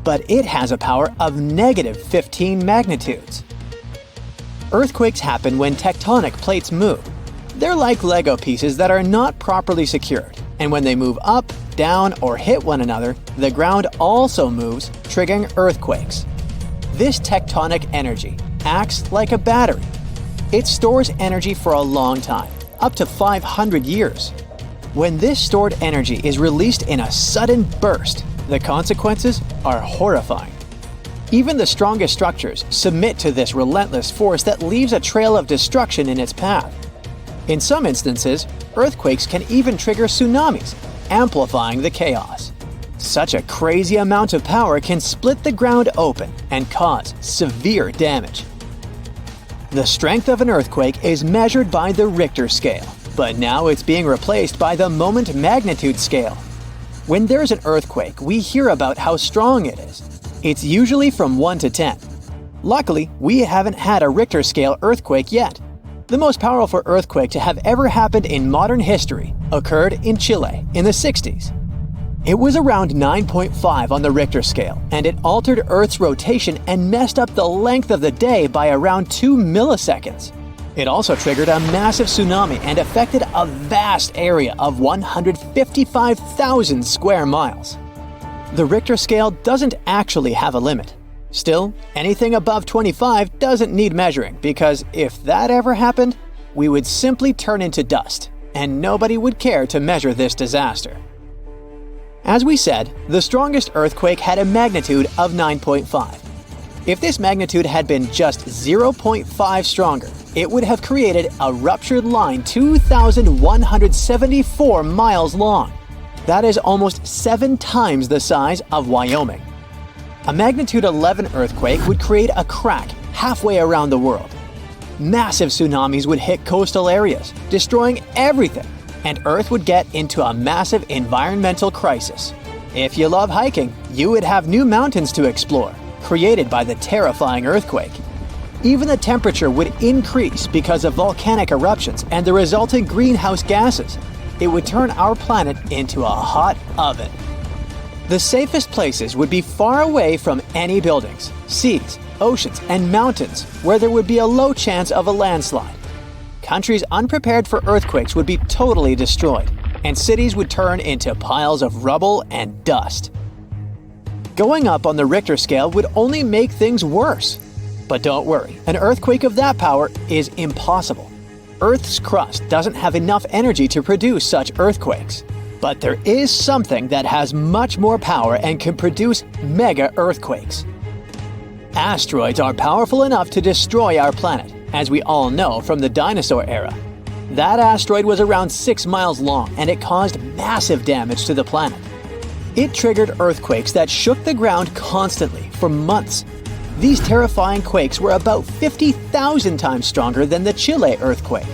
But it has a power of negative 15 magnitudes. Earthquakes happen when tectonic plates move. They're like Lego pieces that are not properly secured, and when they move up, down, or hit one another, the ground also moves, triggering earthquakes. This tectonic energy acts like a battery. It stores energy for a long time, up to 500 years. When this stored energy is released in a sudden burst, the consequences are horrifying. Even the strongest structures submit to this relentless force that leaves a trail of destruction in its path. In some instances, earthquakes can even trigger tsunamis, amplifying the chaos. Such a crazy amount of power can split the ground open and cause severe damage. The strength of an earthquake is measured by the Richter scale, but now it's being replaced by the moment magnitude scale. When there's an earthquake, we hear about how strong it is. It's usually from 1 to 10. Luckily, we haven't had a Richter scale earthquake yet. The most powerful earthquake to have ever happened in modern history occurred in Chile in the 60s. It was around 9.5 on the Richter scale, and it altered Earth's rotation and messed up the length of the day by around 2 milliseconds. It also triggered a massive tsunami and affected a vast area of 155,000 square miles. The Richter scale doesn't actually have a limit. Still, anything above 25 doesn't need measuring, because if that ever happened, we would simply turn into dust, and nobody would care to measure this disaster. As we said, the strongest earthquake had a magnitude of 9.5. If this magnitude had been just 0.5 stronger, it would have created a ruptured line 2,174 miles long. That is almost 7 times the size of Wyoming. A magnitude 11 earthquake would create a crack halfway around the world. Massive tsunamis would hit coastal areas, destroying everything, and Earth would get into a massive environmental crisis. If you love hiking, you would have new mountains to explore, created by the terrifying earthquake. Even the temperature would increase because of volcanic eruptions and the resulting greenhouse gases. It would turn our planet into a hot oven. The safest places would be far away from any buildings, seas, oceans, and mountains where there would be a low chance of a landslide. Countries unprepared for earthquakes would be totally destroyed, and cities would turn into piles of rubble and dust. Going up on the Richter scale would only make things worse. But don't worry, an earthquake of that power is impossible. Earth's crust doesn't have enough energy to produce such earthquakes. But there is something that has much more power and can produce mega earthquakes. Asteroids are powerful enough to destroy our planet, as we all know from the dinosaur era. That asteroid was around 6 miles long and it caused massive damage to the planet. It triggered earthquakes that shook the ground constantly for months. These terrifying quakes were about 50,000 times stronger than the Chile earthquake.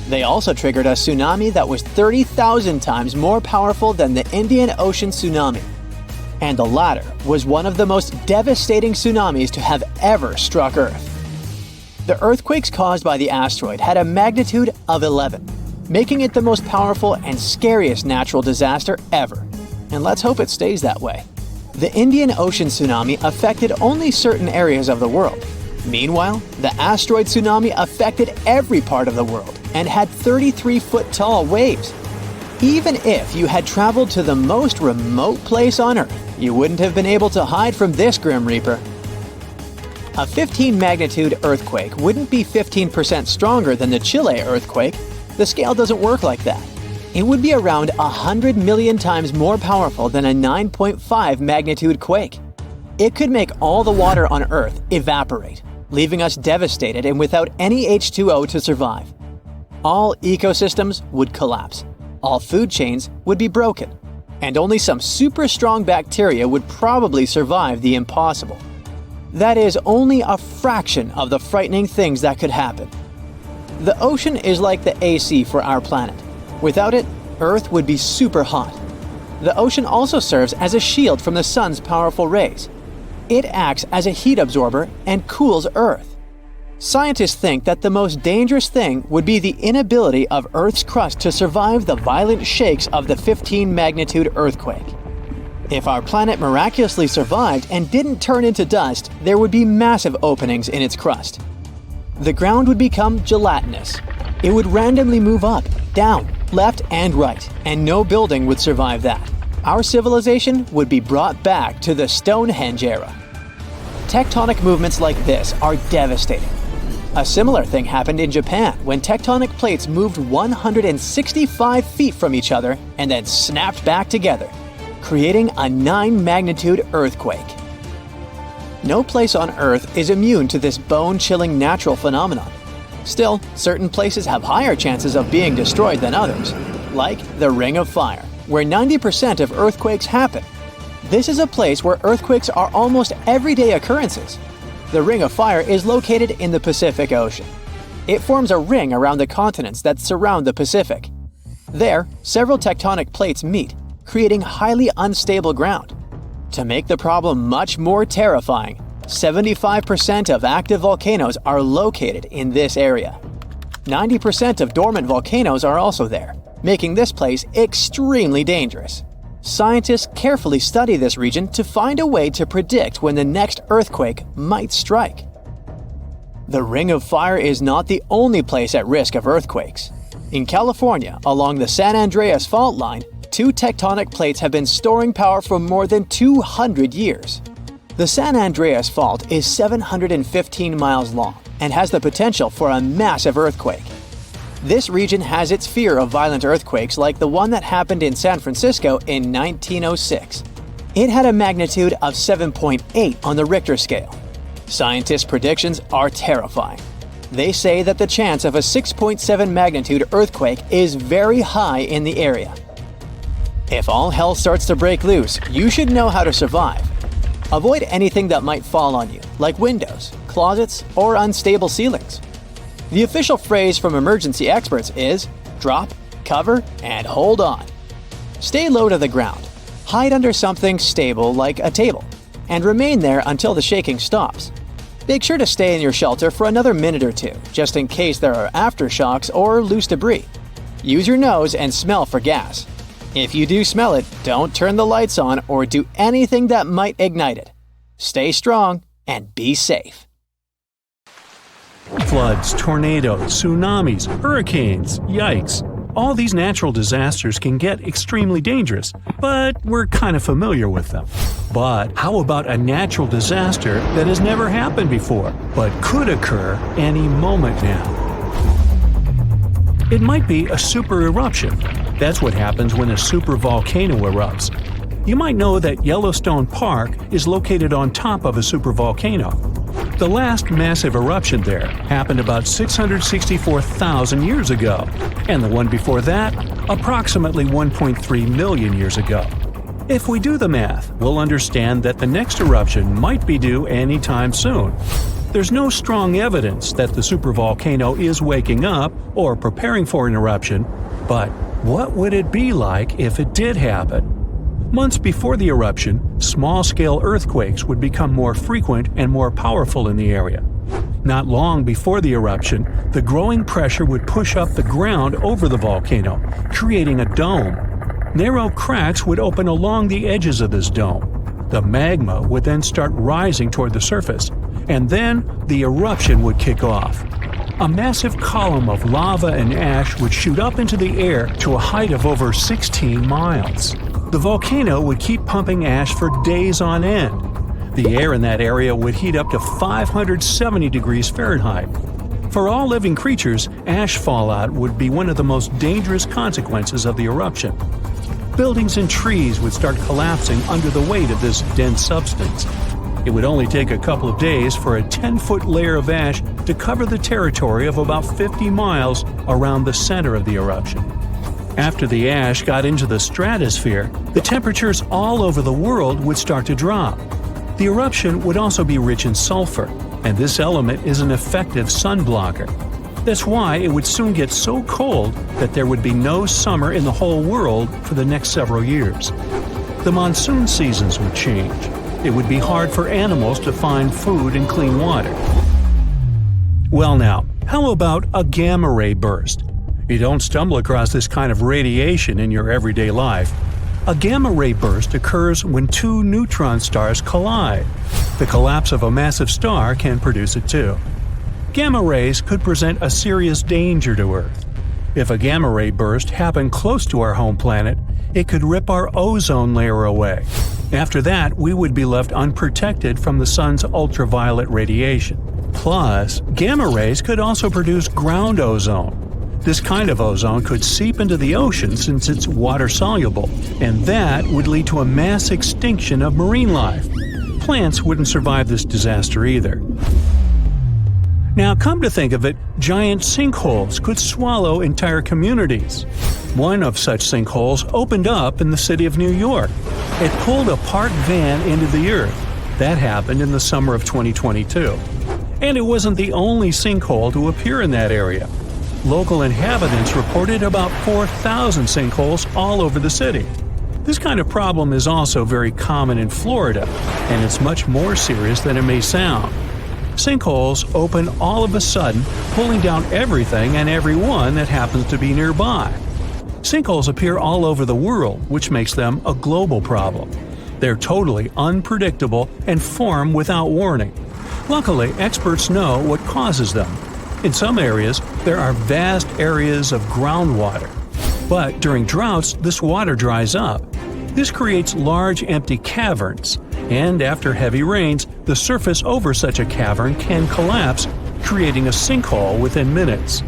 They also triggered a tsunami that was 30,000 times more powerful than the Indian Ocean tsunami. And the latter was one of the most devastating tsunamis to have ever struck Earth. The earthquakes caused by the asteroid had a magnitude of 11, making it the most powerful and scariest natural disaster ever. And let's hope it stays that way. The Indian Ocean tsunami affected only certain areas of the world. Meanwhile, the asteroid tsunami affected every part of the world and had 33-foot-tall waves. Even if you had traveled to the most remote place on Earth, you wouldn't have been able to hide from this Grim Reaper. A 15-magnitude earthquake wouldn't be 15% stronger than the Chile earthquake. The scale doesn't work like that. It would be around 100 million times more powerful than a 9.5 magnitude quake. It could make all the water on Earth evaporate, leaving us devastated and without any H2O to survive. All ecosystems would collapse. All food chains would be broken. And only some super strong bacteria would probably survive the impossible. That is only a fraction of the frightening things that could happen. The ocean is like the AC for our planet. Without it, Earth would be super hot. The ocean also serves as a shield from the sun's powerful rays. It acts as a heat absorber and cools Earth. Scientists think that the most dangerous thing would be the inability of Earth's crust to survive the violent shakes of the 15-magnitude earthquake. If our planet miraculously survived and didn't turn into dust, there would be massive openings in its crust. The ground would become gelatinous. It would randomly move up, down, left, and right, and no building would survive that. Our civilization would be brought back to the Stonehenge era. Tectonic movements like this are devastating. A similar thing happened in Japan when tectonic plates moved 165 feet from each other and then snapped back together, creating a 9-magnitude earthquake. No place on Earth is immune to this bone-chilling natural phenomenon. Still, certain places have higher chances of being destroyed than others, like the Ring of Fire, where 90% of earthquakes happen. This is a place where earthquakes are almost everyday occurrences. The Ring of Fire is located in the Pacific Ocean. It forms a ring around the continents that surround the Pacific. There, several tectonic plates meet, creating highly unstable ground. To make the problem much more terrifying, 75% of active volcanoes are located in this area. 90% of dormant volcanoes are also there, making this place extremely dangerous. Scientists carefully study this region to find a way to predict when the next earthquake might strike. The Ring of Fire is not the only place at risk of earthquakes. In California, along the San Andreas fault line, 2 tectonic plates have been storing power for more than 200 years. The San Andreas Fault is 715 miles long and has the potential for a massive earthquake. This region has its fear of violent earthquakes like the one that happened in San Francisco in 1906. It had a magnitude of 7.8 on the Richter scale. Scientists' predictions are terrifying. They say that the chance of a 6.7 magnitude earthquake is very high in the area. If all hell starts to break loose, you should know how to survive. Avoid anything that might fall on you, like windows, closets, or unstable ceilings. The official phrase from emergency experts is drop, cover, and hold on. Stay low to the ground. Hide under something stable like a table, and remain there until the shaking stops. Make sure to stay in your shelter for another minute or two, just in case there are aftershocks or loose debris. Use your nose and smell for gas. If you do smell it, don't turn the lights on or do anything that might ignite it. Stay strong and be safe. Floods, tornadoes, tsunamis, hurricanes, yikes. All these natural disasters can get extremely dangerous, but we're kind of familiar with them. But how about a natural disaster that has never happened before, but could occur any moment now? It might be a super eruption. That's what happens when a supervolcano erupts. You might know that Yellowstone Park is located on top of a supervolcano. The last massive eruption there happened about 664,000 years ago, and the one before that, approximately 1.3 million years ago. If we do the math, we'll understand that the next eruption might be due anytime soon. There's no strong evidence that the supervolcano is waking up or preparing for an eruption, but what would it be like if it did happen? Months before the eruption, small-scale earthquakes would become more frequent and more powerful in the area. Not long before the eruption, the growing pressure would push up the ground over the volcano, creating a dome. Narrow cracks would open along the edges of this dome. The magma would then start rising toward the surface, and then the eruption would kick off. A massive column of lava and ash would shoot up into the air to a height of over 16 miles. The volcano would keep pumping ash for days on end. The air in that area would heat up to 570 degrees Fahrenheit. For all living creatures, ash fallout would be one of the most dangerous consequences of the eruption. Buildings and trees would start collapsing under the weight of this dense substance. It would only take a couple of days for a 10-foot layer of ash to cover the territory of about 50 miles around the center of the eruption. After the ash got into the stratosphere, the temperatures all over the world would start to drop. The eruption would also be rich in sulfur, and this element is an effective sun blocker. That's why it would soon get so cold that there would be no summer in the whole world for the next several years. The monsoon seasons would change. It would be hard for animals to find food and clean water. Well now, how about a gamma ray burst? You don't stumble across this kind of radiation in your everyday life. A gamma ray burst occurs when two neutron stars collide. The collapse of a massive star can produce it too. Gamma rays could present a serious danger to Earth. If a gamma ray burst happened close to our home planet, it could rip our ozone layer away. After that, we would be left unprotected from the sun's ultraviolet radiation. Plus, gamma rays could also produce ground ozone. This kind of ozone could seep into the ocean since it's water-soluble, and that would lead to a mass extinction of marine life. Plants wouldn't survive this disaster either. Now, come to think of it, giant sinkholes could swallow entire communities. One of such sinkholes opened up in the city of New York. It pulled a parked van into the earth. That happened in the summer of 2022. And it wasn't the only sinkhole to appear in that area. Local inhabitants reported about 4,000 sinkholes all over the city. This kind of problem is also very common in Florida, and it's much more serious than it may sound. Sinkholes open all of a sudden, pulling down everything and everyone that happens to be nearby. Sinkholes appear all over the world, which makes them a global problem. They're totally unpredictable and form without warning. Luckily, experts know what causes them. In some areas, there are vast areas of groundwater. But during droughts, this water dries up. This creates large empty caverns, and after heavy rains, the surface over such a cavern can collapse, creating a sinkhole within minutes.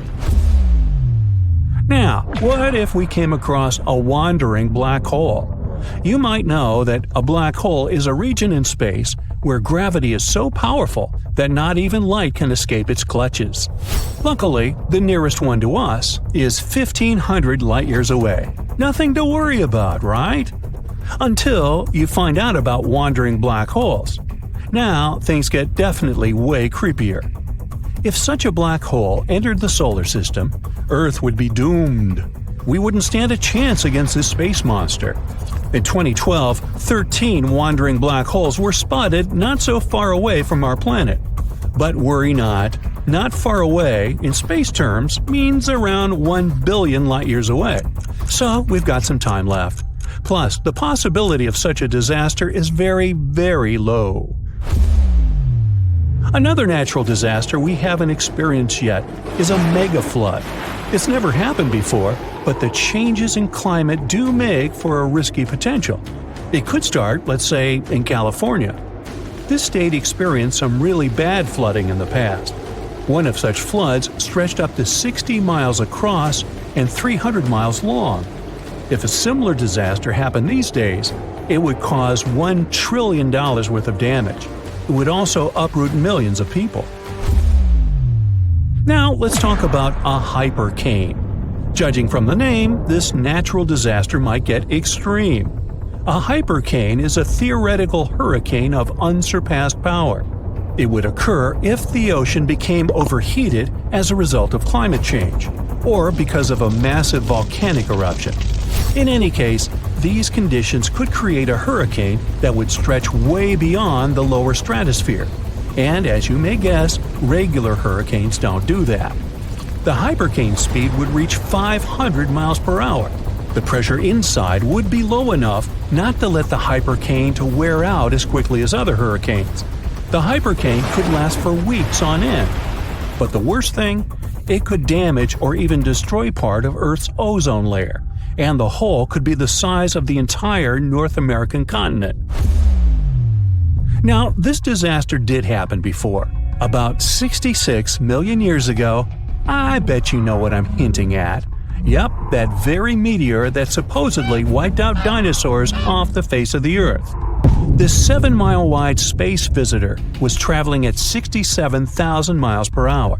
Now, what if we came across a wandering black hole? You might know that a black hole is a region in space where gravity is so powerful that not even light can escape its clutches. Luckily, the nearest one to us is 1,500 light-years away. Nothing to worry about, right? Until you find out about wandering black holes. Now, things get definitely way creepier. If such a black hole entered the solar system, Earth would be doomed. We wouldn't stand a chance against this space monster. In 2012, 13 wandering black holes were spotted not so far away from our planet. But worry not. Not far away, in space terms, means around 1 billion light-years away. So we've got some time left. Plus, the possibility of such a disaster is very, very low. Another natural disaster we haven't experienced yet is a mega flood. It's never happened before, but the changes in climate do make for a risky potential. It could start, let's say, in California. This state experienced some really bad flooding in the past. One of such floods stretched up to 60 miles across and 300 miles long. If a similar disaster happened these days, it would cause $1 trillion worth of damage. It would also uproot millions of people. Now let's talk about a hypercane. Judging from the name, this natural disaster might get extreme. A hypercane is a theoretical hurricane of unsurpassed power. It would occur if the ocean became overheated as a result of climate change, or because of a massive volcanic eruption. In any case, these conditions could create a hurricane that would stretch way beyond the lower stratosphere. And as you may guess, regular hurricanes don't do that. The hypercane speed would reach 500 miles per hour. The pressure inside would be low enough not to let the hypercane to wear out as quickly as other hurricanes. The hypercane could last for weeks on end. But the worst thing? It could damage or even destroy part of Earth's ozone layer, and the hole could be the size of the entire North American continent. Now, this disaster did happen before. About 66 million years ago. I bet you know what I'm hinting at. Yep, that very meteor that supposedly wiped out dinosaurs off the face of the Earth. This 7-mile-wide space visitor was traveling at 67,000 miles per hour.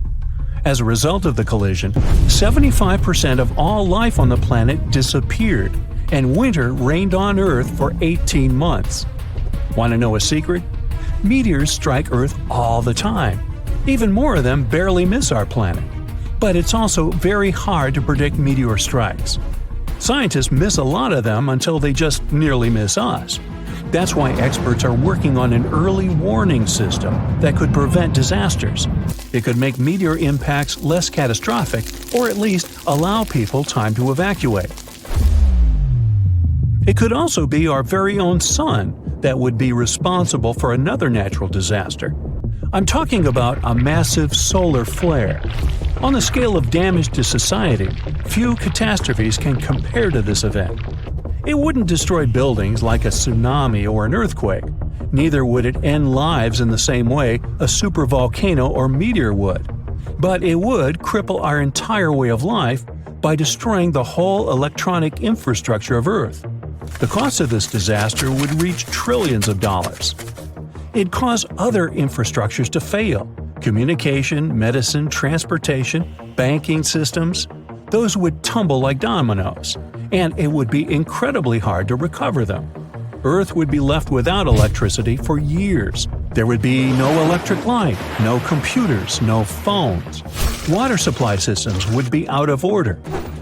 As a result of the collision, 75% of all life on the planet disappeared, and winter reigned on Earth for 18 months. Want to know a secret? Meteors strike Earth all the time. Even more of them barely miss our planet. But it's also very hard to predict meteor strikes. Scientists miss a lot of them until they just nearly miss us. That's why experts are working on an early warning system that could prevent disasters. It could make meteor impacts less catastrophic, or at least allow people time to evacuate. It could also be our very own sun that would be responsible for another natural disaster. I'm talking about a massive solar flare. On the scale of damage to society, few catastrophes can compare to this event. It wouldn't destroy buildings like a tsunami or an earthquake. Neither would it end lives in the same way a supervolcano or meteor would. But it would cripple our entire way of life by destroying the whole electronic infrastructure of Earth. The cost of this disaster would reach trillions of dollars. It'd cause other infrastructures to fail. Communication, medicine, transportation, banking systems, those would tumble like dominoes, and it would be incredibly hard to recover them. Earth would be left without electricity for years. There would be no electric light, no computers, no phones. Water supply systems would be out of order.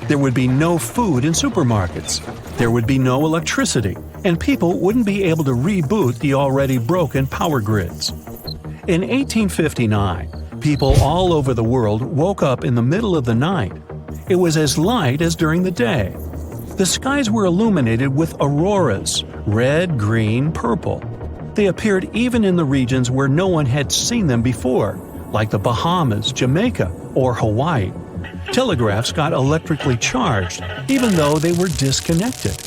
There would be no food in supermarkets. There would be no electricity, and people wouldn't be able to reboot the already broken power grids. In 1859, people all over the world woke up in the middle of the night. It was as light as during the day. The skies were illuminated with auroras, red, green, purple. They appeared even in the regions where no one had seen them before, like the Bahamas, Jamaica, or Hawaii. Telegraphs got electrically charged, even though they were disconnected.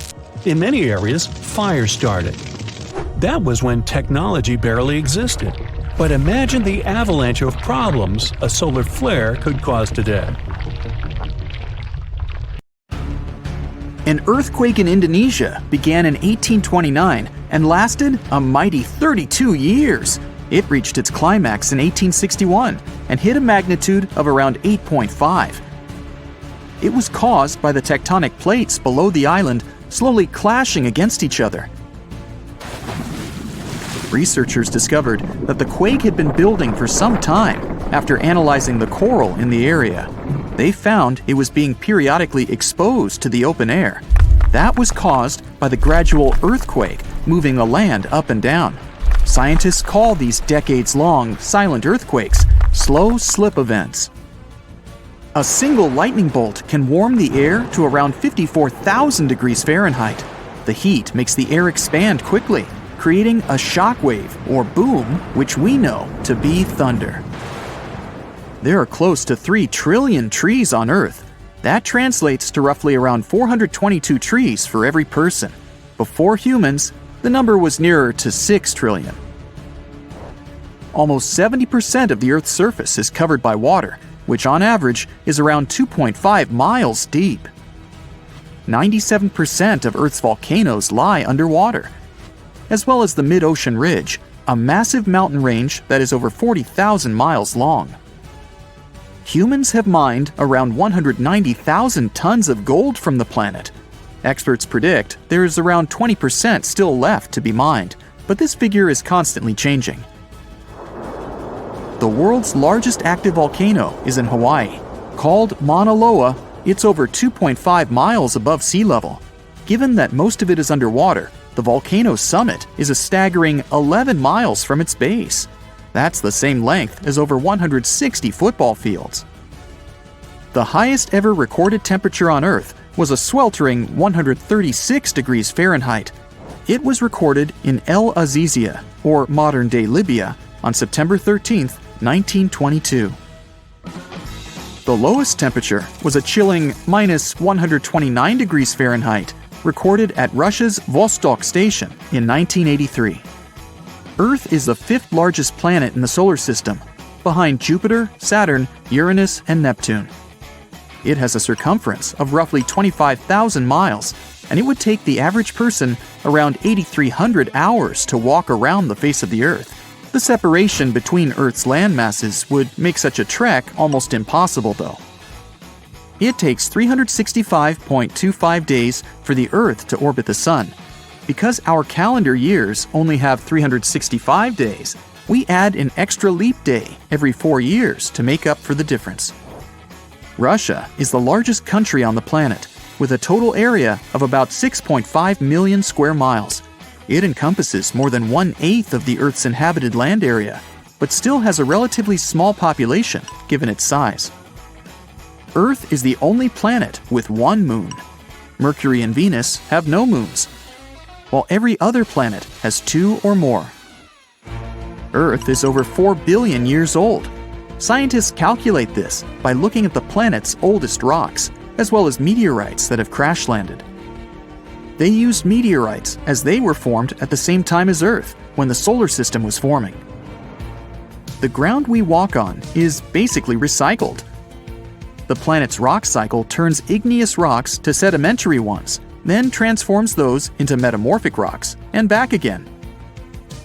In many areas, fires started. That was when technology barely existed. But imagine the avalanche of problems a solar flare could cause today. An earthquake in Indonesia began in 1829 and lasted a mighty 32 years. It reached its climax in 1861 and hit a magnitude of around 8.5. It was caused by the tectonic plates below the island slowly clashing against each other. Researchers discovered that the quake had been building for some time after analyzing the coral in the area. They found it was being periodically exposed to the open air. That was caused by the gradual earthquake moving the land up and down. Scientists call these decades-long silent earthquakes slow slip events. A single lightning bolt can warm the air to around 54,000 degrees Fahrenheit. The heat makes the air expand quickly, creating a shock wave or boom, which we know to be thunder. There are close to 3 trillion trees on Earth. That translates to roughly around 422 trees for every person. Before humans, the number was nearer to 6 trillion. Almost 70% of the Earth's surface is covered by water, which on average is around 2.5 miles deep. 97% of Earth's volcanoes lie underwater. As well as the mid-ocean ridge, a massive mountain range that is over 40,000 miles long. Humans have mined around 190,000 tons of gold from the planet. Experts predict there is around 20% still left to be mined, but this figure is constantly changing. The world's largest active volcano is in Hawaii. Called Mauna Loa, it's over 2.5 miles above sea level. Given that most of it is underwater, the volcano's summit is a staggering 11 miles from its base. That's the same length as over 160 football fields. The highest ever recorded temperature on Earth was a sweltering 136 degrees Fahrenheit. It was recorded in El Azizia, or modern-day Libya, on September 13, 1922. The lowest temperature was a chilling minus 129 degrees Fahrenheit, recorded at Russia's Vostok station in 1983. Earth is the fifth largest planet in the solar system, behind Jupiter, Saturn, Uranus, and Neptune. It has a circumference of roughly 25,000 miles, and it would take the average person around 8,300 hours to walk around the face of the Earth. The separation between Earth's land masses would make such a trek almost impossible, though. It takes 365.25 days for the Earth to orbit the Sun. Because our calendar years only have 365 days, we add an extra leap day every 4 years to make up for the difference. Russia is the largest country on the planet, with a total area of about 6.5 million square miles. It encompasses more than 1/8 of the Earth's inhabited land area, but still has a relatively small population given its size. Earth is the only planet with one moon. Mercury and Venus have no moons, while every other planet has 2 or more. Earth is over 4 billion years old. Scientists calculate this by looking at the planet's oldest rocks, as well as meteorites that have crash-landed. They used meteorites as they were formed at the same time as Earth, when the solar system was forming. The ground we walk on is basically recycled. The planet's rock cycle turns igneous rocks to sedimentary ones, then transforms those into metamorphic rocks, and back again.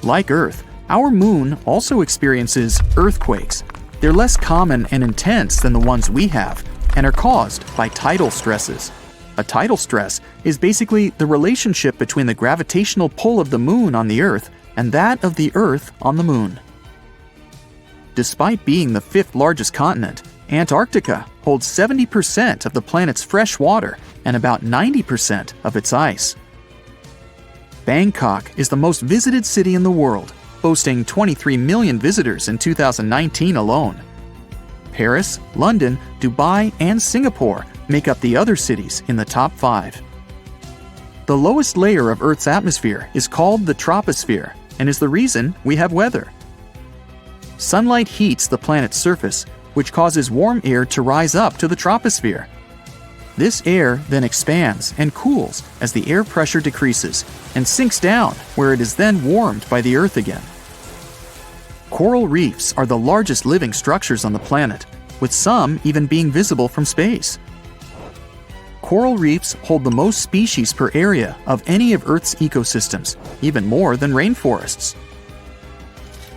Like Earth, our moon also experiences earthquakes. They're less common and intense than the ones we have, and are caused by tidal stresses. A tidal stress is basically the relationship between the gravitational pull of the moon on the Earth and that of the Earth on the moon. Despite being the 5th largest continent, Antarctica holds 70% of the planet's fresh water and about 90% of its ice. Bangkok is the most visited city in the world, boasting 23 million visitors in 2019 alone. Paris, London, Dubai, and Singapore make up the other cities in the top 5. The lowest layer of Earth's atmosphere is called the troposphere and is the reason we have weather. Sunlight heats the planet's surface, which causes warm air to rise up to the troposphere. This air then expands and cools as the air pressure decreases and sinks down, where it is then warmed by the Earth again. Coral reefs are the largest living structures on the planet, with some even being visible from space. Coral reefs hold the most species per area of any of Earth's ecosystems, even more than rainforests.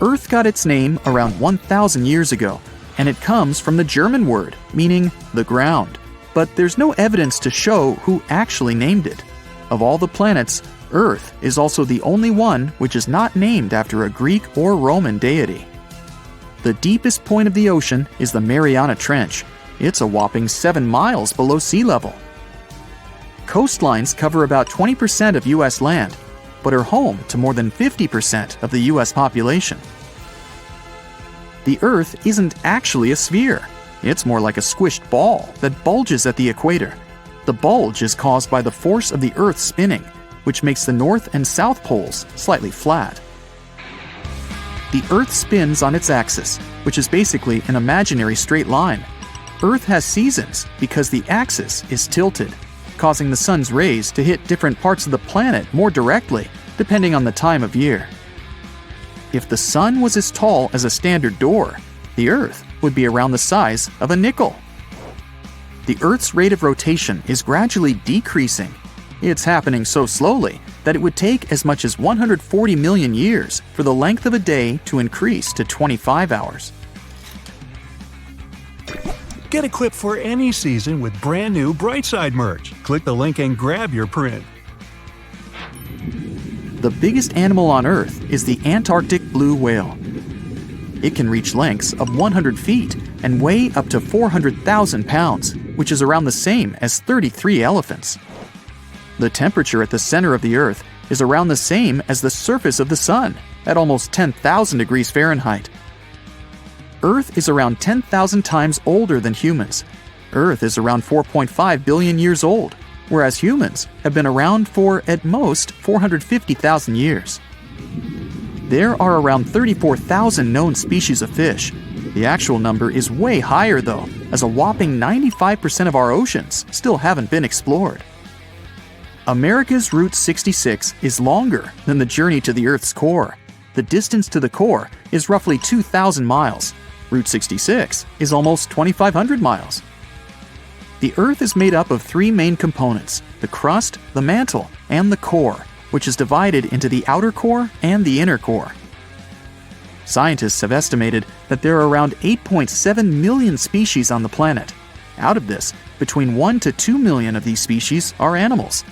Earth got its name around 1,000 years ago, and it comes from the German word meaning the ground, but there's no evidence to show who actually named it. Of all the planets, Earth is also the only one which is not named after a Greek or Roman deity. The deepest point of the ocean is the Mariana Trench. It's a whopping 7 miles below sea level. Coastlines cover about 20% of U.S. land, but are home to more than 50% of the U.S. population. The Earth isn't actually a sphere. It's more like a squished ball that bulges at the equator. The bulge is caused by the force of the Earth spinning, which makes the north and south poles slightly flat. The Earth spins on its axis, which is basically an imaginary straight line. Earth has seasons because the axis is tilted, causing the sun's rays to hit different parts of the planet more directly, depending on the time of year. If the sun was as tall as a standard door, the Earth would be around the size of a nickel. The Earth's rate of rotation is gradually decreasing. It's happening so slowly that it would take as much as 140 million years for the length of a day to increase to 25 hours. Get equipped for any season with brand new Brightside merch. Click the link and grab your print. The biggest animal on Earth is the Antarctic blue whale. It can reach lengths of 100 feet and weigh up to 400,000 pounds, which is around the same as 33 elephants. The temperature at the center of the Earth is around the same as the surface of the Sun, at almost 10,000 degrees Fahrenheit. Earth is around 10,000 times older than humans. Earth is around 4.5 billion years old, whereas humans have been around for, at most, 450,000 years. There are around 34,000 known species of fish. The actual number is way higher though, as a whopping 95% of our oceans still haven't been explored. America's Route 66 is longer than the journey to the Earth's core. The distance to the core is roughly 2,000 miles. Route 66 is almost 2,500 miles. The Earth is made up of three main components: the crust, the mantle, and the core, which is divided into the outer core and the inner core. Scientists have estimated that there are around 8.7 million species on the planet. Out of this, between 1 to 2 million of these species are animals.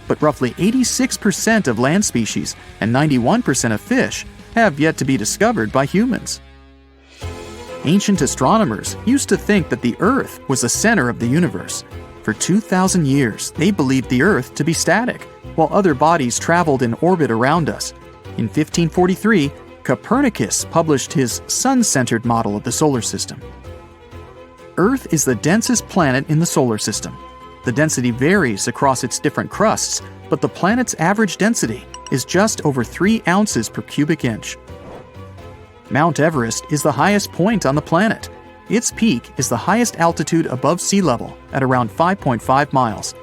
But roughly 86% of land species and 91% of fish have yet to be discovered by humans. Ancient astronomers used to think that the Earth was the center of the universe. For 2,000 years, they believed the Earth to be static, while other bodies traveled in orbit around us. In 1543, Copernicus published his sun-centered model of the solar system. Earth is the densest planet in the solar system. The density varies across its different crusts, but the planet's average density is just over 3 ounces per cubic inch. Mount Everest is the highest point on the planet. Its peak is the highest altitude above sea level at around 5.5 miles.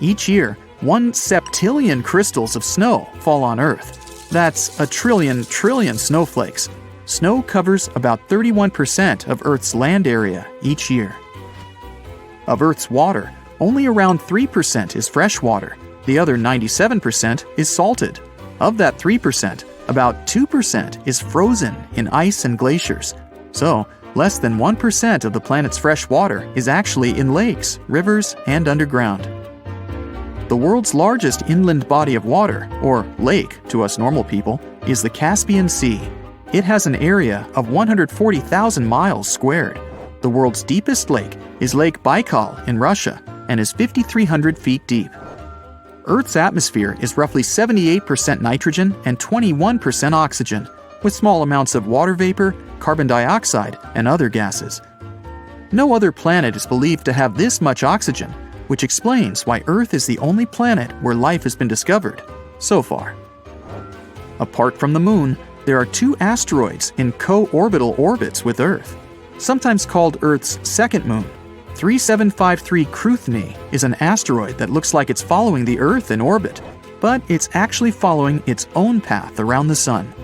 Each year, 1 septillion crystals of snow fall on Earth. That's a trillion snowflakes. Snow covers about 31% of Earth's land area each year. Of Earth's water, only around 3% is fresh water. The other 97% is salted. Of that 3%, about 2% is frozen in ice and glaciers. So, less than 1% of the planet's fresh water is actually in lakes, rivers, and underground. The world's largest inland body of water, or lake to us normal people, is the Caspian Sea. It has an area of 140,000 miles squared. The world's deepest lake is Lake Baikal in Russia and is 5,300 feet deep. Earth's atmosphere is roughly 78% nitrogen and 21% oxygen, with small amounts of water vapor, carbon dioxide, and other gases. No other planet is believed to have this much oxygen, which explains why Earth is the only planet where life has been discovered so far. Apart from the Moon, there are 2 asteroids in co-orbital orbits with Earth, sometimes called Earth's second moon. 3753 Cruithne is an asteroid that looks like it's following the Earth in orbit, but it's actually following its own path around the Sun.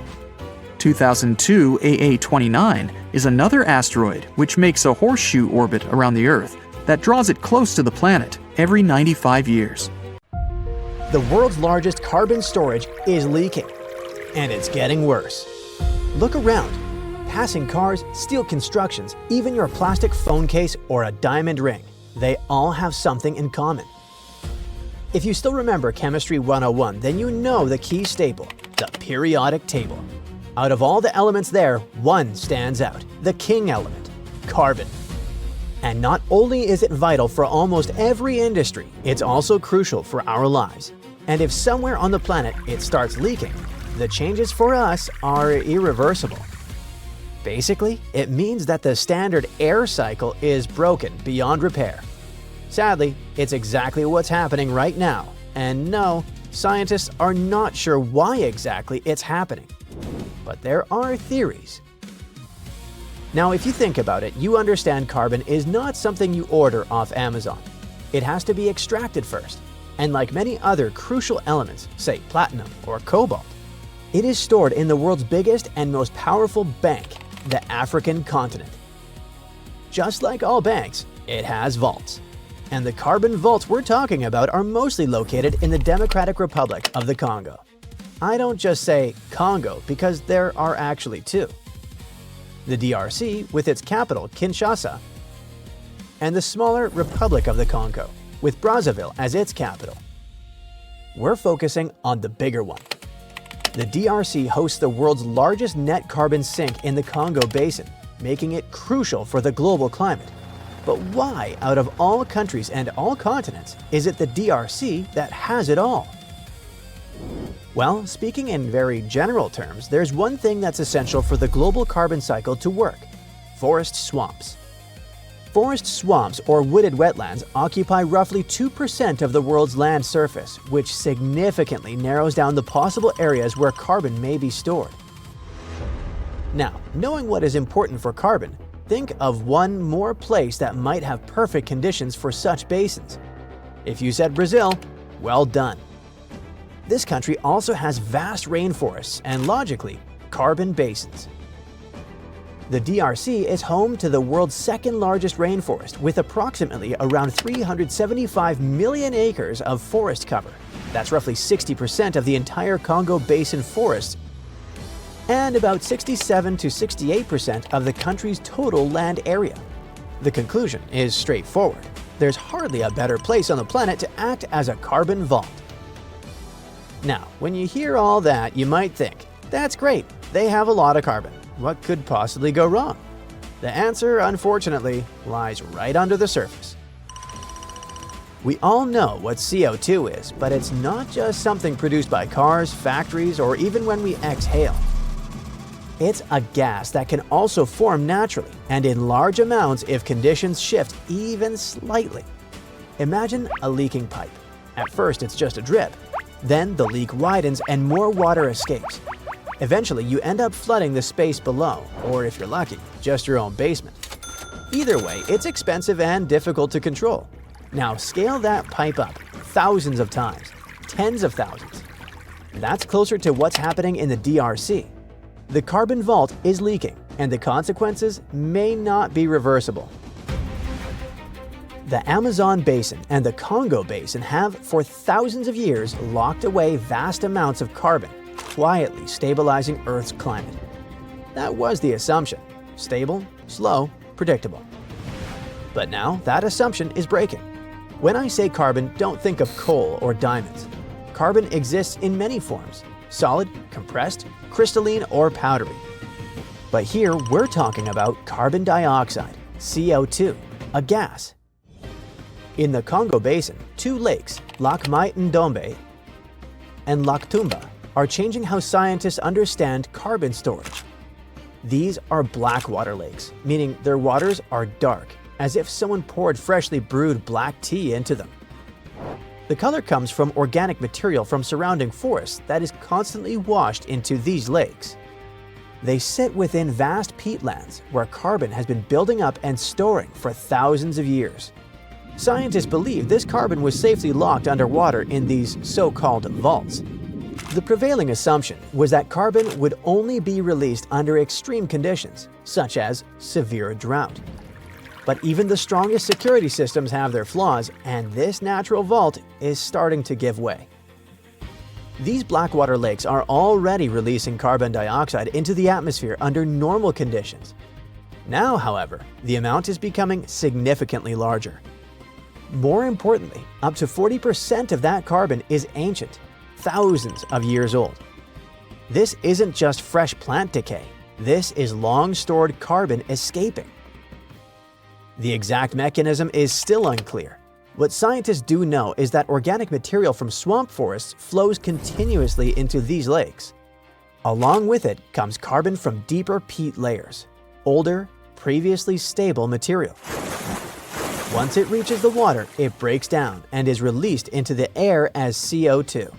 2002 AA29 is another asteroid which makes a horseshoe orbit around the Earth that draws it close to the planet every 95 years. The world's largest carbon storage is leaking, and it's getting worse. Look around. Passing cars, steel constructions, even your plastic phone case or a diamond ring, they all have something in common. If you still remember Chemistry 101, then you know the key staple, the periodic table. Out of all the elements there, one stands out, the king element, carbon. And not only is it vital for almost every industry, it's also crucial for our lives. And if somewhere on the planet it starts leaking, the changes for us are irreversible. Basically, it means that the standard air cycle is broken beyond repair. Sadly, it's exactly what's happening right now. And no, scientists are not sure why exactly it's happening. But there are theories. Now, if you think about it, you understand carbon is not something you order off Amazon. It has to be extracted first. And like many other crucial elements, say platinum or cobalt, it is stored in the world's biggest and most powerful bank, the African continent. Just like all banks, it has vaults. and the carbon vaults we're talking about are mostly located in the Democratic Republic of the Congo. I don't just say Congo because there are actually two. The DRC with its capital Kinshasa, and the smaller Republic of the Congo with Brazzaville as its capital. We're focusing on the bigger one. The DRC hosts the world's largest net carbon sink in the Congo Basin, making it crucial for the global climate. But why, out of all countries and all continents, is it the DRC that has it all? Well, speaking in very general terms, there's one thing that's essential for the global carbon cycle to work: forest swamps. Forest swamps, or wooded wetlands, occupy roughly 2% of the world's land surface, which significantly narrows down the possible areas where carbon may be stored. Now, knowing what is important for carbon, think of one more place that might have perfect conditions for such basins. If you said Brazil, well done. This country also has vast rainforests and, logically, carbon basins. The DRC is home to the world's second largest rainforest with approximately around 375 million acres of forest cover. That's roughly 60% of the entire Congo Basin forests and about 67 to 68% of the country's total land area. The conclusion is straightforward. There's hardly a better place on the planet to act as a carbon vault. Now, when you hear all that, you might think, that's great, they have a lot of carbon. What could possibly go wrong? The answer, unfortunately, lies right under the surface. We all know what CO2 is, but it's not just something produced by cars, factories, or even when we exhale. It's a gas that can also form naturally and in large amounts if conditions shift even slightly. Imagine a leaking pipe. At first, it's just a drip. Then the leak widens and more water escapes. Eventually, you end up flooding the space below, or if you're lucky, just your own basement. Either way, it's expensive and difficult to control. Now scale that pipe up thousands of times, tens of thousands. That's closer to what's happening in the DRC. The carbon vault is leaking, and the consequences may not be reversible. The Amazon Basin and the Congo Basin have, for thousands of years, locked away vast amounts of carbon, quietly stabilizing Earth's climate. That was the assumption: stable, slow, predictable. But now that assumption is breaking. When I say carbon, don't think of coal or diamonds. Carbon exists in many forms: solid, compressed, crystalline, or powdery. But here we're talking about carbon dioxide, CO2, a gas. In the Congo Basin, two lakes, Lac Mai Ndombe and Lac Tumba, are changing how scientists understand carbon storage. These are blackwater lakes, meaning their waters are dark, as if someone poured freshly brewed black tea into them. The color comes from organic material from surrounding forests that is constantly washed into these lakes. They sit within vast peatlands where carbon has been building up and storing for thousands of years. Scientists believe this carbon was safely locked underwater in these so-called vaults. The prevailing assumption was that carbon would only be released under extreme conditions, such as severe drought. But even the strongest security systems have their flaws, and this natural vault is starting to give way. These blackwater lakes are already releasing carbon dioxide into the atmosphere under normal conditions. Now, however, the amount is becoming significantly larger. More importantly, up to 40% of that carbon is ancient, thousands of years old. This isn't just fresh plant decay. This is long-stored carbon escaping. The exact mechanism is still unclear. What scientists do know is that organic material from swamp forests flows continuously into these lakes. Along with it comes carbon from deeper peat layers, older, previously stable material. Once it reaches the water, it breaks down and is released into the air as CO2.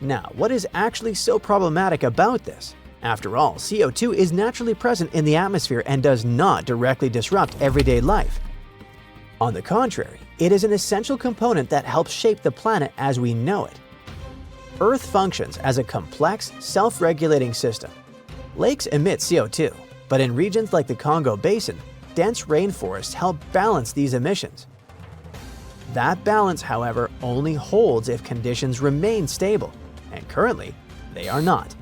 Now, what is actually so problematic about this? After all, CO2 is naturally present in the atmosphere and does not directly disrupt everyday life. On the contrary, it is an essential component that helps shape the planet as we know it. Earth functions as a complex, self-regulating system. Lakes emit CO2, but in regions like the Congo Basin, dense rainforests help balance these emissions. That balance, however, only holds if conditions remain stable, and currently, they are not.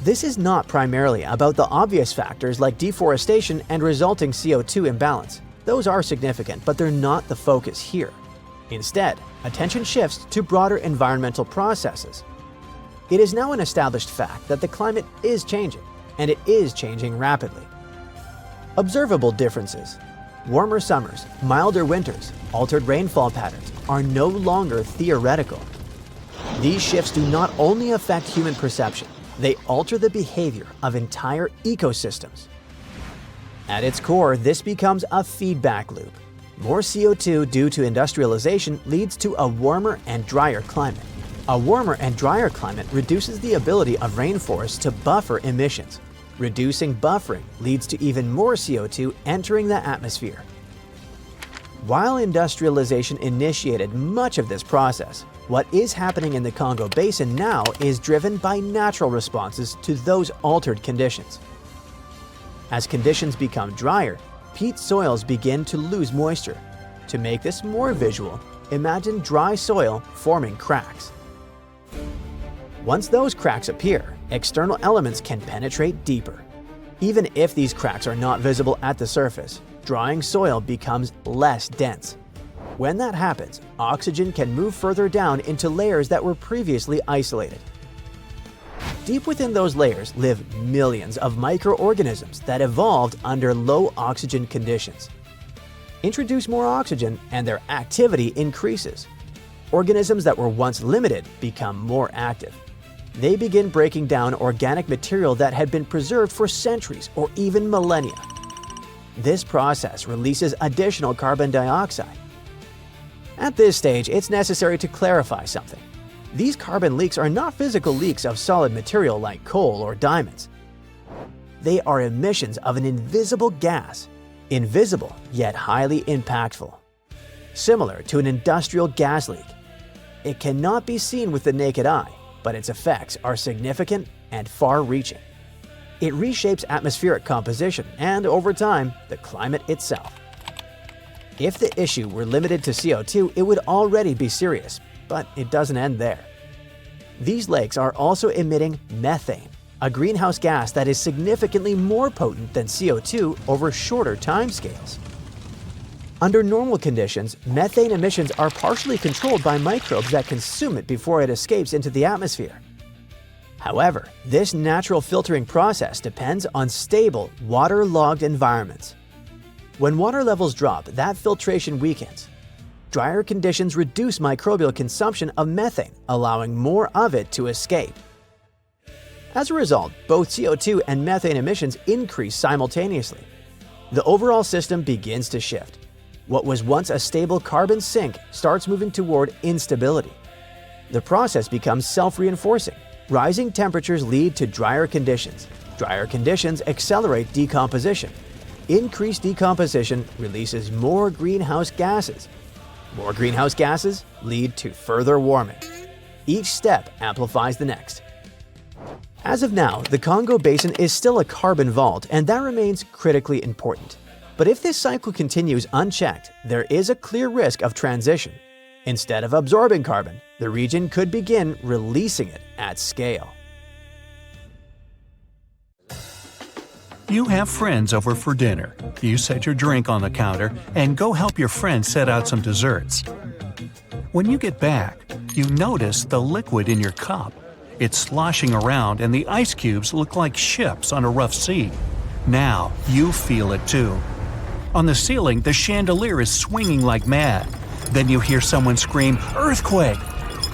This is not primarily about the obvious factors like deforestation and resulting CO2 imbalance. Those are significant, but they're not the focus here. Instead, attention shifts to broader environmental processes. It is now an established fact that the climate is changing, and it is changing rapidly. Observable differences. Warmer summers, milder winters, altered rainfall patterns are no longer theoretical. These shifts do not only affect human perception, they alter the behavior of entire ecosystems. At its core, this becomes a feedback loop. More CO2 due to industrialization leads to a warmer and drier climate. A warmer and drier climate reduces the ability of rainforests to buffer emissions. Reducing buffering leads to even more CO2 entering the atmosphere. While industrialization initiated much of this process, what is happening in the Congo Basin now is driven by natural responses to those altered conditions. As conditions become drier, peat soils begin to lose moisture. To make this more visual, imagine dry soil forming cracks. Once those cracks appear, external elements can penetrate deeper. Even if these cracks are not visible at the surface, drying soil becomes less dense. When that happens, oxygen can move further down into layers that were previously isolated. Deep within those layers live millions of microorganisms that evolved under low oxygen conditions. Introduce more oxygen and their activity increases. Organisms that were once limited become more active. They begin breaking down organic material that had been preserved for centuries or even millennia. This process releases additional carbon dioxide. At this stage, it's necessary to clarify something. These carbon leaks are not physical leaks of solid material like coal or diamonds. They are emissions of an invisible gas, invisible yet highly impactful. Similar to an industrial gas leak. It cannot be seen with the naked eye, but its effects are significant and far-reaching. It reshapes atmospheric composition and, over time, the climate itself. If the issue were limited to CO2, it would already be serious, but it doesn't end there. These lakes are also emitting methane, a greenhouse gas that is significantly more potent than CO2 over shorter timescales. Under normal conditions, methane emissions are partially controlled by microbes that consume it before it escapes into the atmosphere. However, this natural filtering process depends on stable, water-logged environments. When water levels drop, that filtration weakens. Drier conditions reduce microbial consumption of methane, allowing more of it to escape. As a result, both CO2 and methane emissions increase simultaneously. The overall system begins to shift. What was once a stable carbon sink starts moving toward instability. The process becomes self-reinforcing. Rising temperatures lead to drier conditions. Drier conditions accelerate decomposition. Increased decomposition releases more greenhouse gases. More greenhouse gases lead to further warming. Each step amplifies the next. As of now, the Congo Basin is still a carbon vault, and that remains critically important. But if this cycle continues unchecked, there is a clear risk of transition. Instead of absorbing carbon, the region could begin releasing it at scale. You have friends over for dinner. You set your drink on the counter and go help your friend set out some desserts. When you get back, you notice the liquid in your cup. It's sloshing around and the ice cubes look like ships on a rough sea. Now you feel it too. On the ceiling, the chandelier is swinging like mad. Then you hear someone scream, "Earthquake!"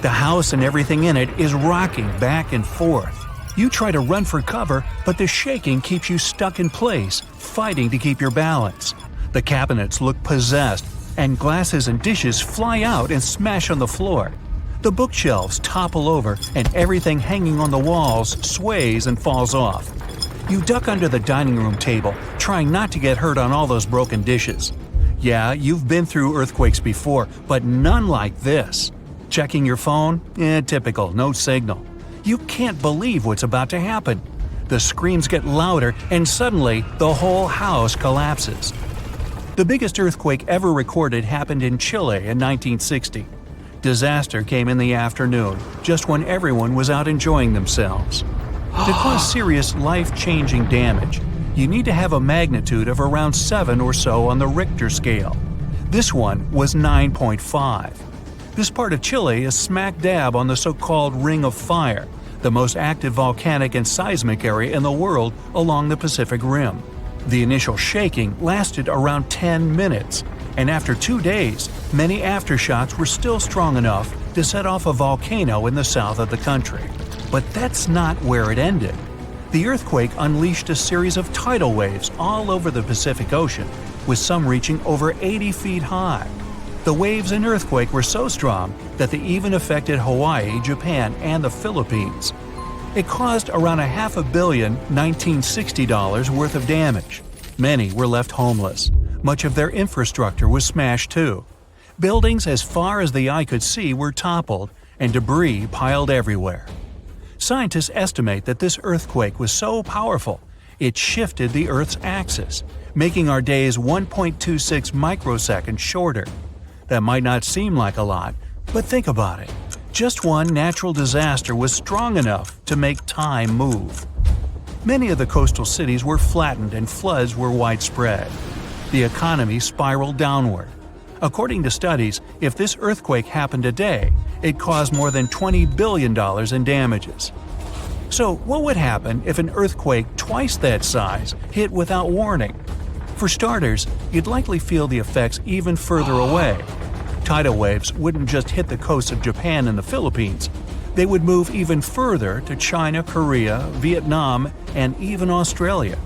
The house and everything in it is rocking back and forth. You try to run for cover, but the shaking keeps you stuck in place, fighting to keep your balance. The cabinets look possessed, and glasses and dishes fly out and smash on the floor. The bookshelves topple over, and everything hanging on the walls sways and falls off. You duck under the dining room table, trying not to get hurt on all those broken dishes. Yeah, you've been through earthquakes before, but none like this. Checking your phone? Typical, no signal. You can't believe what's about to happen. The screams get louder, and suddenly the whole house collapses. The biggest earthquake ever recorded happened in Chile in 1960. Disaster came in the afternoon, just when everyone was out enjoying themselves. To cause serious, life-changing damage, you need to have a magnitude of around 7 or so on the Richter scale. This one was 9.5. This part of Chile is smack dab on the so-called Ring of Fire, the most active volcanic and seismic area in the world along the Pacific Rim. The initial shaking lasted around 10 minutes, and after 2 days, many aftershocks were still strong enough to set off a volcano in the south of the country. But that's not where it ended. The earthquake unleashed a series of tidal waves all over the Pacific Ocean, with some reaching over 80 feet high. The waves in earthquake were so strong that they even affected Hawaii, Japan, and the Philippines. It caused around $500 million $1960 worth of damage. Many were left homeless. Much of their infrastructure was smashed too. Buildings as far as the eye could see were toppled, and debris piled everywhere. Scientists estimate that this earthquake was so powerful, it shifted the Earth's axis, making our days 1.26 microseconds shorter. That might not seem like a lot, but think about it. Just one natural disaster was strong enough to make time move. Many of the coastal cities were flattened and floods were widespread. The economy spiraled downward. According to studies, if this earthquake happened today, it caused more than $20 billion in damages. So what would happen if an earthquake twice that size hit without warning? For starters, you'd likely feel the effects even further away. Tidal waves wouldn't just hit the coasts of Japan and the Philippines. They would move even further to China, Korea, Vietnam, and even Australia.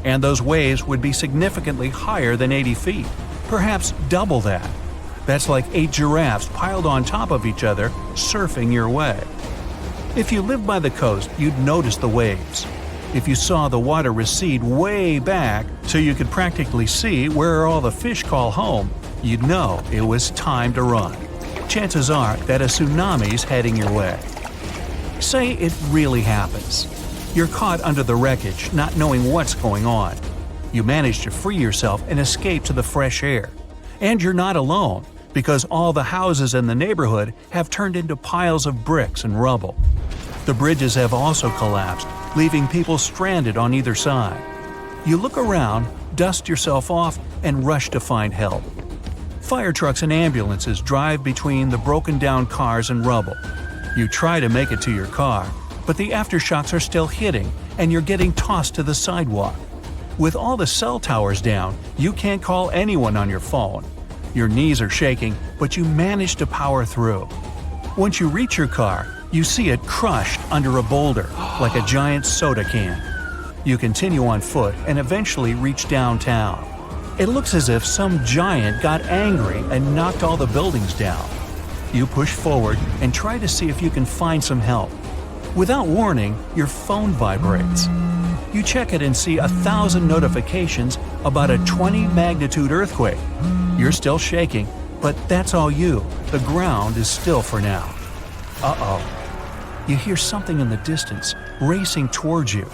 And those waves would be significantly higher than 80 feet, perhaps double that. That's like 8 giraffes piled on top of each other, surfing your way. If you lived by the coast, you'd notice the waves. If you saw the water recede way back so you could practically see where all the fish call home, you'd know it was time to run. Chances are that a tsunami's heading your way. Say it really happens. You're caught under the wreckage, not knowing what's going on. You manage to free yourself and escape to the fresh air. And you're not alone, because all the houses in the neighborhood have turned into piles of bricks and rubble. The bridges have also collapsed, leaving people stranded on either side. You look around, dust yourself off, and rush to find help. Fire trucks and ambulances drive between the broken-down cars and rubble. You try to make it to your car, but the aftershocks are still hitting, and you're getting tossed to the sidewalk. With all the cell towers down, you can't call anyone on your phone. Your knees are shaking, but you manage to power through. Once you reach your car, you see it crushed under a boulder, like a giant soda can. You continue on foot and eventually reach downtown. It looks as if some giant got angry and knocked all the buildings down. You push forward and try to see if you can find some help. Without warning, your phone vibrates. You check it and see 1,000 notifications about a 20-magnitude earthquake. You're still shaking, but that's all you. The ground is still for now. Uh-oh. You hear something in the distance, racing towards you.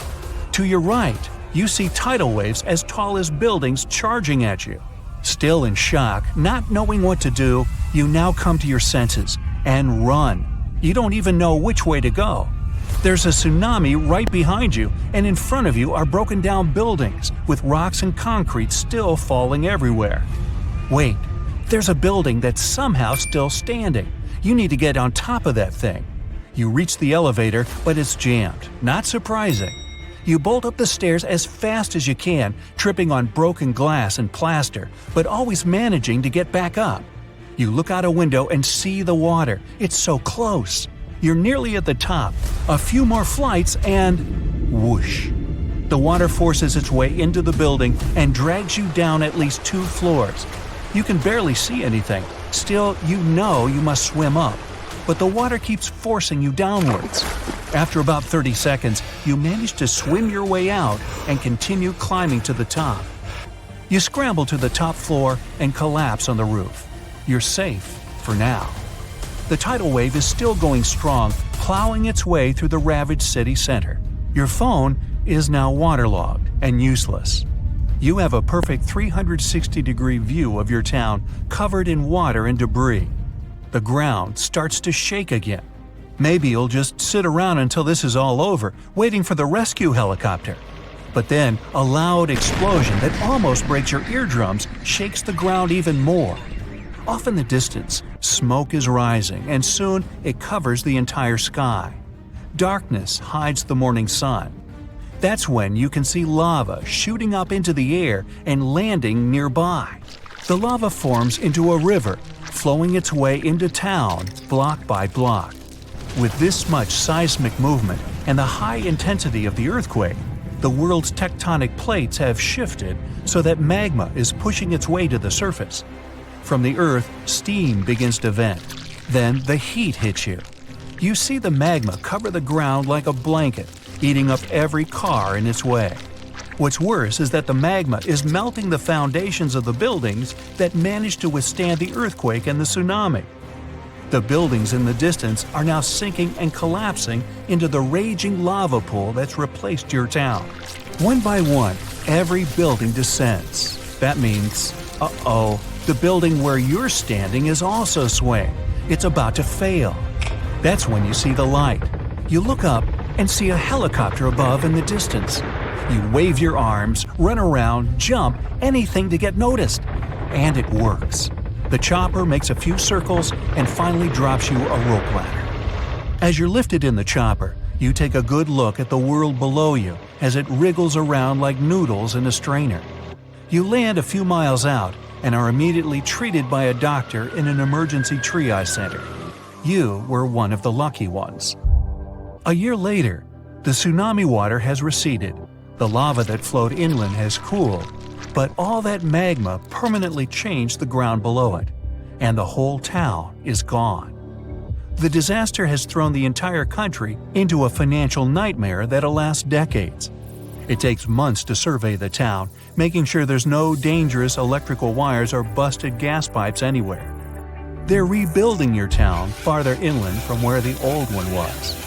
To your right, you see tidal waves as tall as buildings charging at you. Still in shock, not knowing what to do, you now come to your senses and run. You don't even know which way to go. There's a tsunami right behind you, and in front of you are broken down buildings with rocks and concrete still falling everywhere. Wait, there's a building that's somehow still standing. You need to get on top of that thing. You reach the elevator, but it's jammed. Not surprising. You bolt up the stairs as fast as you can, tripping on broken glass and plaster, but always managing to get back up. You look out a window and see the water. It's so close. You're nearly at the top. A few more flights and… whoosh. The water forces its way into the building and drags you down at least 2 floors. You can barely see anything. Still, you know you must swim up. But the water keeps forcing you downwards. After about 30 seconds, you manage to swim your way out and continue climbing to the top. You scramble to the top floor and collapse on the roof. You're safe for now. The tidal wave is still going strong, plowing its way through the ravaged city center. Your phone is now waterlogged and useless. You have a perfect 360-degree view of your town covered in water and debris. The ground starts to shake again. Maybe you'll just sit around until this is all over, waiting for the rescue helicopter. But then, a loud explosion that almost breaks your eardrums shakes the ground even more. Off in the distance, smoke is rising, and soon it covers the entire sky. Darkness hides the morning sun. That's when you can see lava shooting up into the air and landing nearby. The lava forms into a river, flowing its way into town block by block. With this much seismic movement and the high intensity of the earthquake, the world's tectonic plates have shifted so that magma is pushing its way to the surface. From the earth, steam begins to vent. Then the heat hits you. You see the magma cover the ground like a blanket, eating up every car in its way. What's worse is that the magma is melting the foundations of the buildings that managed to withstand the earthquake and the tsunami. The buildings in the distance are now sinking and collapsing into the raging lava pool that's replaced your town. One by one, every building descends. That means, the building where you're standing is also swaying. It's about to fail. That's when you see the light. You look up and see a helicopter above in the distance. You wave your arms, run around, jump, anything to get noticed. And it works. The chopper makes a few circles and finally drops you a rope ladder. As you're lifted in the chopper, you take a good look at the world below you as it wriggles around like noodles in a strainer. You land a few miles out and are immediately treated by a doctor in an emergency triage center. You were one of the lucky ones. A year later, the tsunami water has receded. The lava that flowed inland has cooled, but all that magma permanently changed the ground below it, and the whole town is gone. The disaster has thrown the entire country into a financial nightmare that'll last decades. It takes months to survey the town, making sure there's no dangerous electrical wires or busted gas pipes anywhere. They're rebuilding your town farther inland from where the old one was.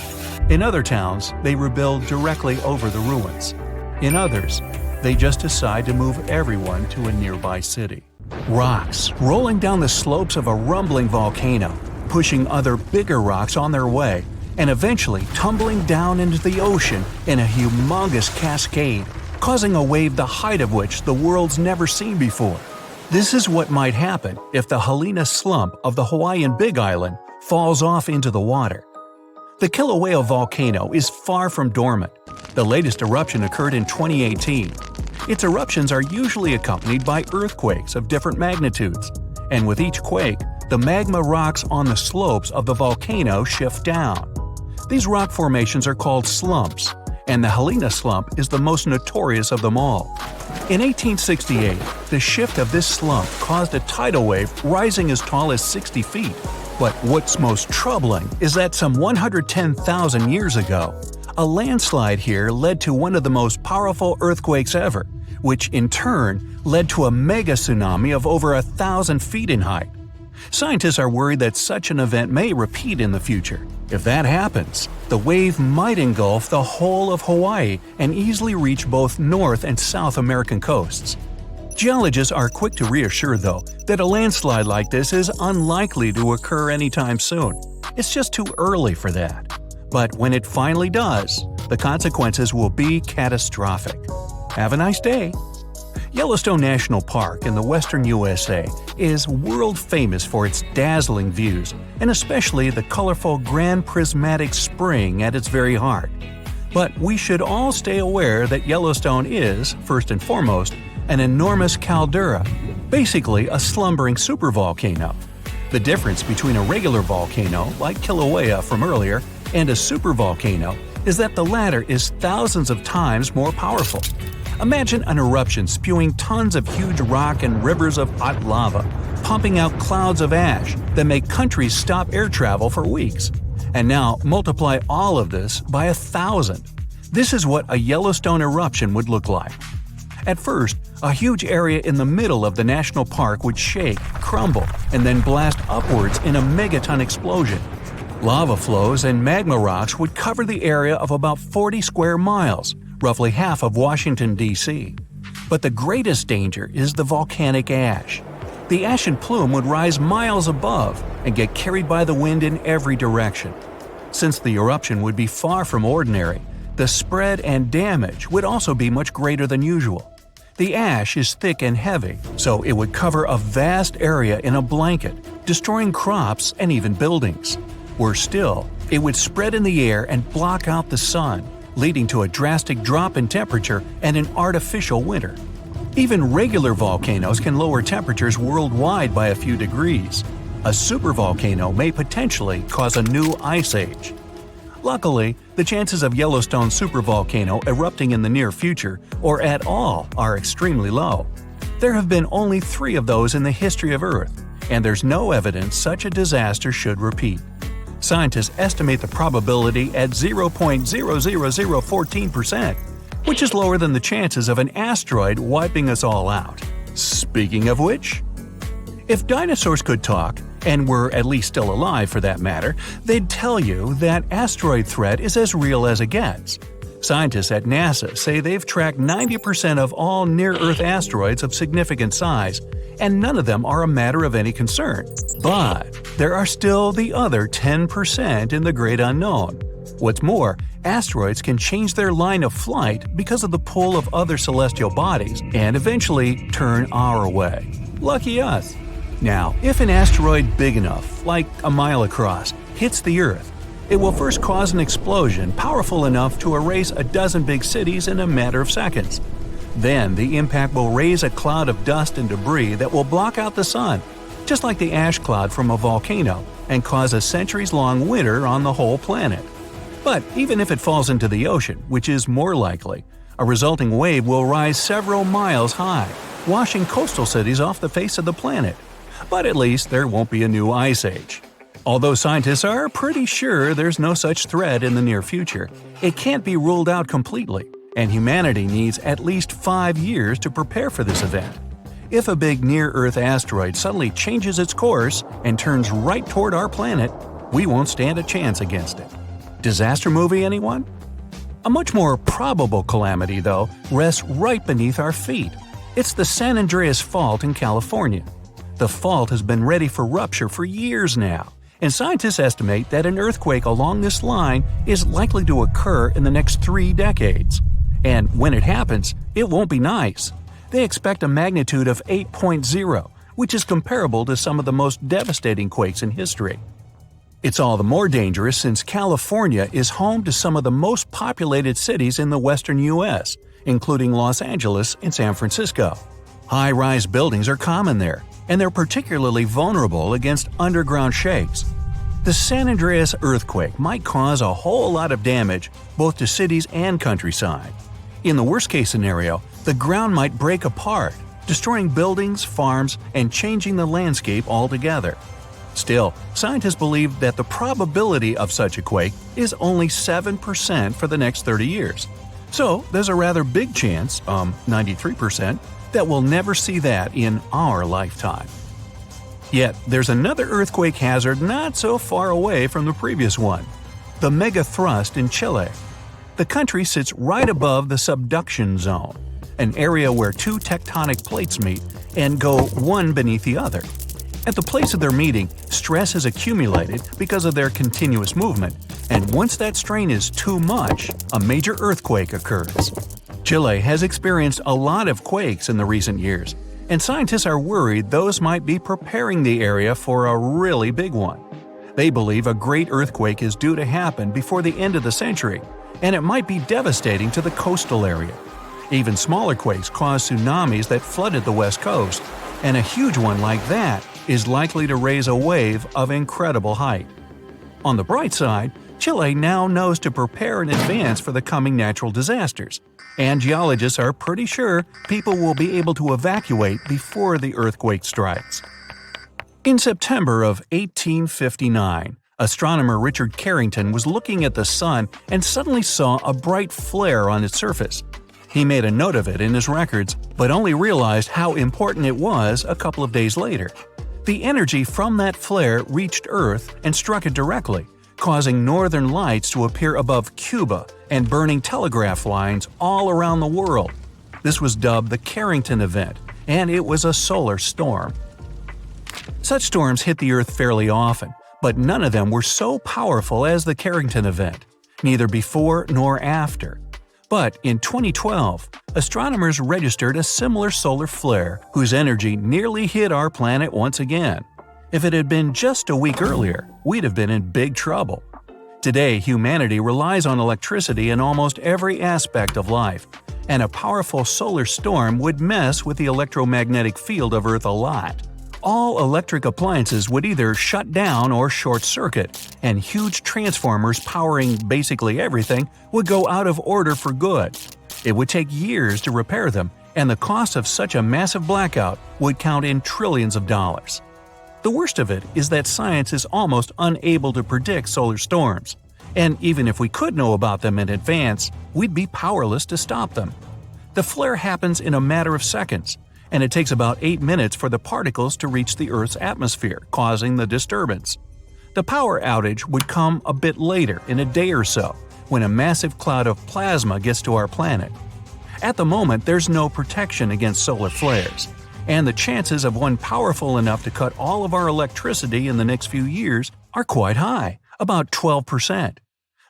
In other towns, they rebuild directly over the ruins. In others, they just decide to move everyone to a nearby city. Rocks rolling down the slopes of a rumbling volcano, pushing other bigger rocks on their way, and eventually tumbling down into the ocean in a humongous cascade, causing a wave the height of which the world's never seen before. This is what might happen if the Helena slump of the Hawaiian Big Island falls off into the water. The Kilauea volcano is far from dormant. The latest eruption occurred in 2018. Its eruptions are usually accompanied by earthquakes of different magnitudes, and with each quake, the magma rocks on the slopes of the volcano shift down. These rock formations are called slumps, and the Helena slump is the most notorious of them all. In 1868, the shift of this slump caused a tidal wave rising as tall as 60 feet. But what's most troubling is that some 110,000 years ago, a landslide here led to one of the most powerful earthquakes ever, which in turn led to a mega tsunami of over 1,000 feet in height. Scientists are worried that such an event may repeat in the future. If that happens, the wave might engulf the whole of Hawaii and easily reach both North and South American coasts. Geologists are quick to reassure, though, that a landslide like this is unlikely to occur anytime soon. It's just too early for that. But when it finally does, the consequences will be catastrophic. Have a nice day! Yellowstone National Park in the western USA is world famous for its dazzling views, and especially the colorful Grand Prismatic Spring at its very heart. But we should all stay aware that Yellowstone is, first and foremost, an enormous caldera, basically a slumbering supervolcano. The difference between a regular volcano, like Kilauea from earlier, and a supervolcano is that the latter is thousands of times more powerful. Imagine an eruption spewing tons of huge rock and rivers of hot lava, pumping out clouds of ash that make countries stop air travel for weeks. And now multiply all of this by 1,000. This is what a Yellowstone eruption would look like. At first, a huge area in the middle of the national park would shake, crumble, and then blast upwards in a megaton explosion. Lava flows and magma rocks would cover the area of about 40 square miles, roughly half of Washington, D.C. But the greatest danger is the volcanic ash. The ashen plume would rise miles above and get carried by the wind in every direction. Since the eruption would be far from ordinary, the spread and damage would also be much greater than usual. The ash is thick and heavy, so it would cover a vast area in a blanket, destroying crops and even buildings. Worse still, it would spread in the air and block out the sun, leading to a drastic drop in temperature and an artificial winter. Even regular volcanoes can lower temperatures worldwide by a few degrees. A supervolcano may potentially cause a new ice age. Luckily, the chances of Yellowstone supervolcano erupting in the near future, or at all, are extremely low. There have been only 3 of those in the history of Earth, and there's no evidence such a disaster should repeat. Scientists estimate the probability at 0.00014%, which is lower than the chances of an asteroid wiping us all out. Speaking of which, if dinosaurs could talk, and were at least still alive for that matter, they'd tell you that asteroid threat is as real as it gets. Scientists at NASA say they've tracked 90% of all near-Earth asteroids of significant size, and none of them are a matter of any concern. But there are still the other 10% in the great unknown. What's more, asteroids can change their line of flight because of the pull of other celestial bodies and eventually turn our way. Lucky us. Now, if an asteroid big enough, like a mile across, hits the Earth, it will first cause an explosion powerful enough to erase a dozen big cities in a matter of seconds. Then the impact will raise a cloud of dust and debris that will block out the sun, just like the ash cloud from a volcano, and cause a centuries-long winter on the whole planet. But even if it falls into the ocean, which is more likely, a resulting wave will rise several miles high, washing coastal cities off the face of the planet. But at least there won't be a new ice age. Although scientists are pretty sure there's no such threat in the near future, it can't be ruled out completely, and humanity needs at least 5 years to prepare for this event. If a big near-Earth asteroid suddenly changes its course and turns right toward our planet, we won't stand a chance against it. Disaster movie, anyone? A much more probable calamity, though, rests right beneath our feet. It's the San Andreas Fault in California. The fault has been ready for rupture for years now, and scientists estimate that an earthquake along this line is likely to occur in the next 3 decades. And when it happens, it won't be nice. They expect a magnitude of 8.0, which is comparable to some of the most devastating quakes in history. It's all the more dangerous since California is home to some of the most populated cities in the western U.S., including Los Angeles and San Francisco. High-rise buildings are common there, and they're particularly vulnerable against underground shakes. The San Andreas earthquake might cause a whole lot of damage both to cities and countryside. In the worst-case scenario, the ground might break apart, destroying buildings, farms, and changing the landscape altogether. Still, scientists believe that the probability of such a quake is only 7% for the next 30 years. So there's a rather big chance, 93%, that we'll never see that in our lifetime. Yet, there's another earthquake hazard not so far away from the previous one, the megathrust in Chile. The country sits right above the subduction zone, an area where 2 tectonic plates meet and go one beneath the other. At the place of their meeting, stress has accumulated because of their continuous movement, and once that strain is too much, a major earthquake occurs. Chile has experienced a lot of quakes in the recent years, and scientists are worried those might be preparing the area for a really big one. They believe a great earthquake is due to happen before the end of the century, and it might be devastating to the coastal area. Even smaller quakes caused tsunamis that flooded the west coast, and a huge one like that is likely to raise a wave of incredible height. On the bright side, Chile now knows to prepare in advance for the coming natural disasters, and geologists are pretty sure people will be able to evacuate before the earthquake strikes. In September of 1859, astronomer Richard Carrington was looking at the sun and suddenly saw a bright flare on its surface. He made a note of it in his records, but only realized how important it was a couple of days later. The energy from that flare reached Earth and struck it directly, causing northern lights to appear above Cuba and burning telegraph lines all around the world. This was dubbed the Carrington event, and it was a solar storm. Such storms hit the Earth fairly often, but none of them were so powerful as the Carrington event, neither before nor after. But in 2012, astronomers registered a similar solar flare whose energy nearly hit our planet once again. If it had been just a week earlier, we'd have been in big trouble. Today, humanity relies on electricity in almost every aspect of life, and a powerful solar storm would mess with the electromagnetic field of Earth a lot. All electric appliances would either shut down or short-circuit, and huge transformers powering basically everything would go out of order for good. It would take years to repair them, and the cost of such a massive blackout would count in trillions of dollars. The worst of it is that science is almost unable to predict solar storms, and even if we could know about them in advance, we'd be powerless to stop them. The flare happens in a matter of seconds, and it takes about 8 minutes for the particles to reach the Earth's atmosphere, causing the disturbance. The power outage would come a bit later, in a day or so, when a massive cloud of plasma gets to our planet. At the moment, there's no protection against solar flares, and the chances of one powerful enough to cut all of our electricity in the next few years are quite high, about 12%.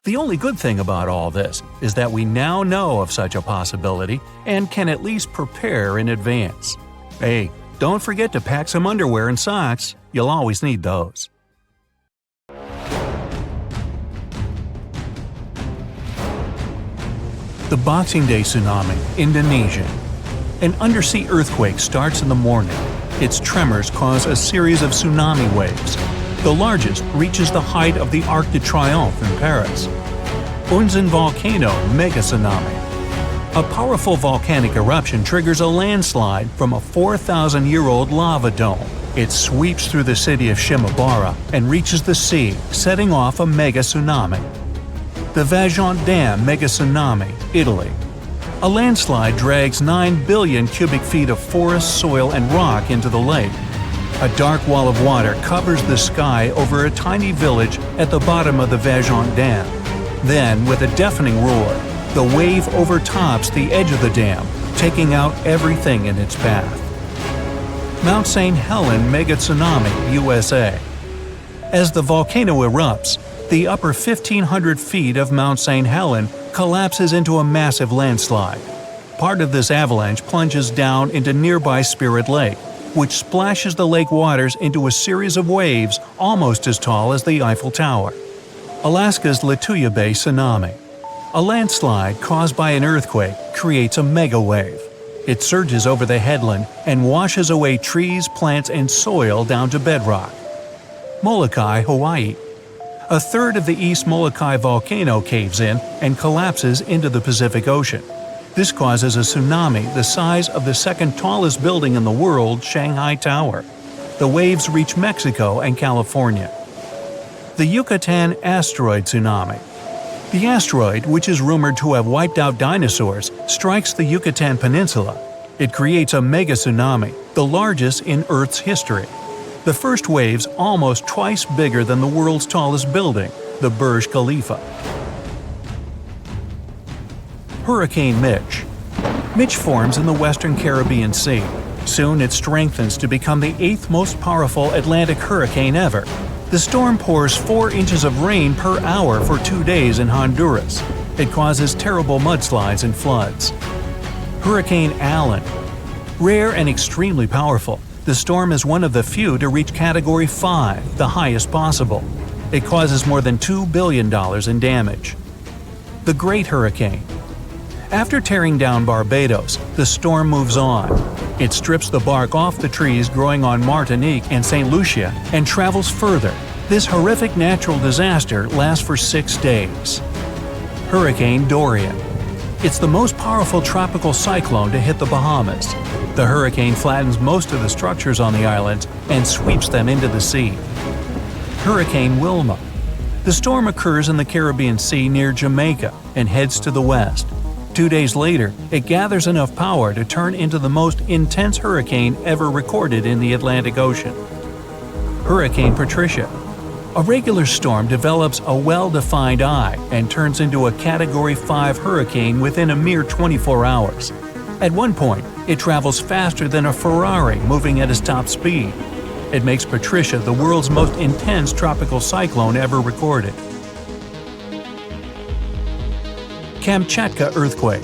The only good thing about all this is that we now know of such a possibility and can at least prepare in advance. Hey, don't forget to pack some underwear and socks. You'll always need those. The Boxing Day Tsunami, Indonesia. An undersea earthquake starts in the morning. Its tremors cause a series of tsunami waves. The largest reaches the height of the Arc de Triomphe in Paris. Unzen volcano mega tsunami. A powerful volcanic eruption triggers a landslide from a 4,000-year-old lava dome. It sweeps through the city of Shimabara and reaches the sea, setting off a mega tsunami. The Vajont Dam mega tsunami, Italy. A landslide drags 9 billion cubic feet of forest, soil, and rock into the lake. A dark wall of water covers the sky over a tiny village at the bottom of the Vajont Dam. Then, with a deafening roar, the wave overtops the edge of the dam, taking out everything in its path. Mount St. Helens mega tsunami, USA. As the volcano erupts, the upper 1,500 feet of Mount St. Helens collapses into a massive landslide. Part of this avalanche plunges down into nearby Spirit Lake, which splashes the lake waters into a series of waves almost as tall as the Eiffel Tower. Alaska's Lituya Bay tsunami. A landslide caused by an earthquake creates a megawave. It surges over the headland and washes away trees, plants, and soil down to bedrock. Molokai, Hawaii. A third of the East Molokai volcano caves in and collapses into the Pacific Ocean. This causes a tsunami the size of the second tallest building in the world, Shanghai Tower. The waves reach Mexico and California. The Yucatan asteroid tsunami. The asteroid, which is rumored to have wiped out dinosaurs, strikes the Yucatan Peninsula. It creates a mega tsunami, the largest in Earth's history. The first wave's almost twice bigger than the world's tallest building, the Burj Khalifa. Hurricane Mitch. Mitch forms in the western Caribbean Sea. Soon it strengthens to become the 8th most powerful Atlantic hurricane ever. The storm pours 4 inches of rain per hour for 2 days in Honduras. It causes terrible mudslides and floods. Hurricane Allen. Rare and extremely powerful, the storm is one of the few to reach Category 5, the highest possible. It causes more than $2 billion in damage. The Great Hurricane. After tearing down Barbados, the storm moves on. It strips the bark off the trees growing on Martinique and St. Lucia and travels further. This horrific natural disaster lasts for 6 days. Hurricane Dorian. It's the most powerful tropical cyclone to hit the Bahamas. The hurricane flattens most of the structures on the islands and sweeps them into the sea. Hurricane Wilma. The storm occurs in the Caribbean Sea near Jamaica and heads to the west. 2 days later, it gathers enough power to turn into the most intense hurricane ever recorded in the Atlantic Ocean. Hurricane Patricia. A regular storm develops a well-defined eye and turns into a Category 5 hurricane within a mere 24 hours. At one point, it travels faster than a Ferrari moving at its top speed. It makes Patricia the world's most intense tropical cyclone ever recorded. Kamchatka earthquake.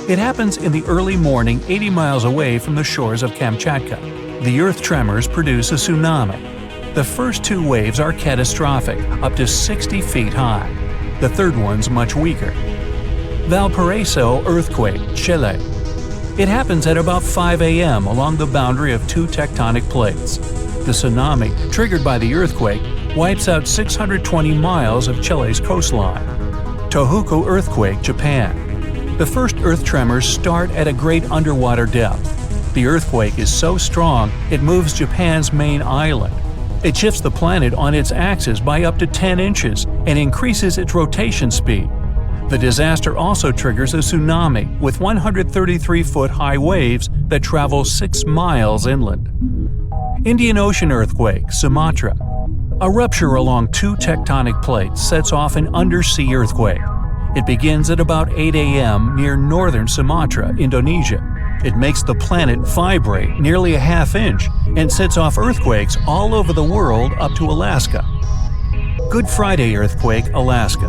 It happens in the early morning 80 miles away from the shores of Kamchatka. The earth tremors produce a tsunami. The first two waves are catastrophic, up to 60 feet high. The third one's much weaker. Valparaiso earthquake, Chile. It happens at about 5 a.m. along the boundary of two tectonic plates. The tsunami, triggered by the earthquake, wipes out 620 miles of Chile's coastline. Tohoku earthquake, Japan. The first earth tremors start at a great underwater depth. The earthquake is so strong it moves Japan's main island. It shifts the planet on its axis by up to 10 inches and increases its rotation speed. The disaster also triggers a tsunami with 133-foot high waves that travel 6 miles inland. Indian Ocean earthquake, Sumatra. A rupture along two tectonic plates sets off an undersea earthquake. It begins at about 8 a.m. near northern Sumatra, Indonesia. It makes the planet vibrate nearly a half inch and sets off earthquakes all over the world up to Alaska. Good Friday earthquake, Alaska.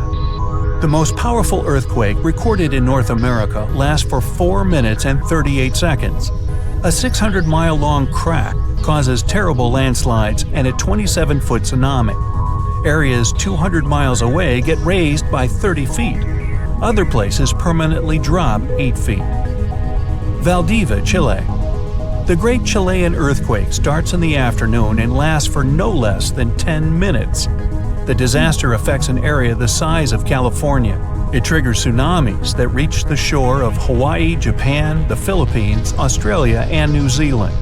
The most powerful earthquake recorded in North America lasts for 4 minutes and 38 seconds. A 600-mile-long crack causes terrible landslides and a 27-foot tsunami. Areas 200 miles away get raised by 30 feet. Other places permanently drop 8 feet. Valdivia, Chile. The Great Chilean earthquake starts in the afternoon and lasts for no less than 10 minutes. The disaster affects an area the size of California. It triggers tsunamis that reach the shore of Hawaii, Japan, the Philippines, Australia, and New Zealand.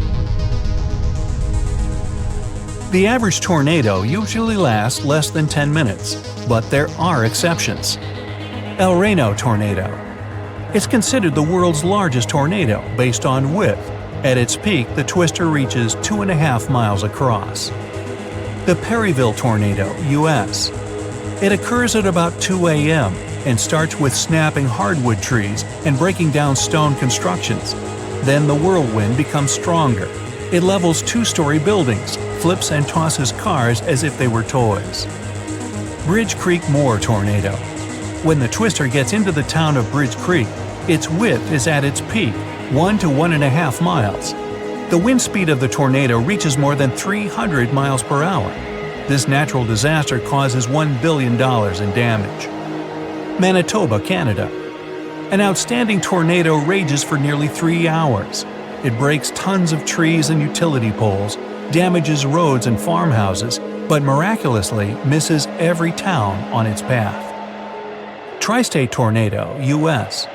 The average tornado usually lasts less than 10 minutes, but there are exceptions. El Reno tornado. It's considered the world's largest tornado based on width. At its peak, the twister reaches 2.5 miles across. The Perryville tornado, U.S. It occurs at about 2 a.m. and starts with snapping hardwood trees and breaking down stone constructions. Then the whirlwind becomes stronger. It levels 2-story buildings, flips and tosses cars as if they were toys. Bridge Creek Moor tornado. When the twister gets into the town of Bridge Creek, its width is at its peak, 1 to 1.5 miles. The wind speed of the tornado reaches more than 300 miles per hour. This natural disaster causes $1 billion in damage. Manitoba, Canada. An outstanding tornado rages for nearly 3 hours. It breaks tons of trees and utility poles, damages roads and farmhouses, but miraculously misses every town on its path. Tri-state tornado, U.S.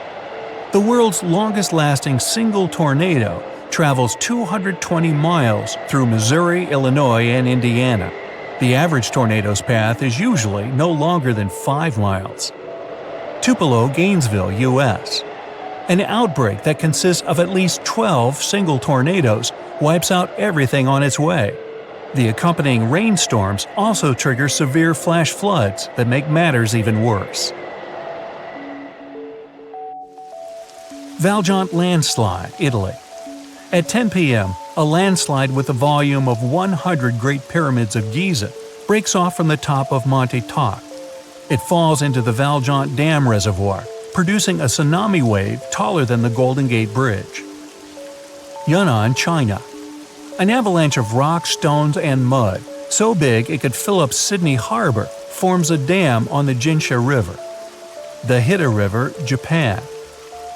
The world's longest-lasting single tornado travels 220 miles through Missouri, Illinois, and Indiana. The average tornado's path is usually no longer than 5 miles. Tupelo, Gainesville, U.S. An outbreak that consists of at least 12 single tornadoes wipes out everything on its way. The accompanying rainstorms also trigger severe flash floods that make matters even worse. Valjean landslide, Italy. At 10 p.m., a landslide with a volume of 100 Great Pyramids of Giza breaks off from the top of Monte Toc. It falls into the Valjean Dam reservoir, producing a tsunami wave taller than the Golden Gate Bridge. Yunnan, China. An avalanche of rocks, stones, and mud, so big it could fill up Sydney Harbor, forms a dam on the Jinsha River. The Hida River, Japan.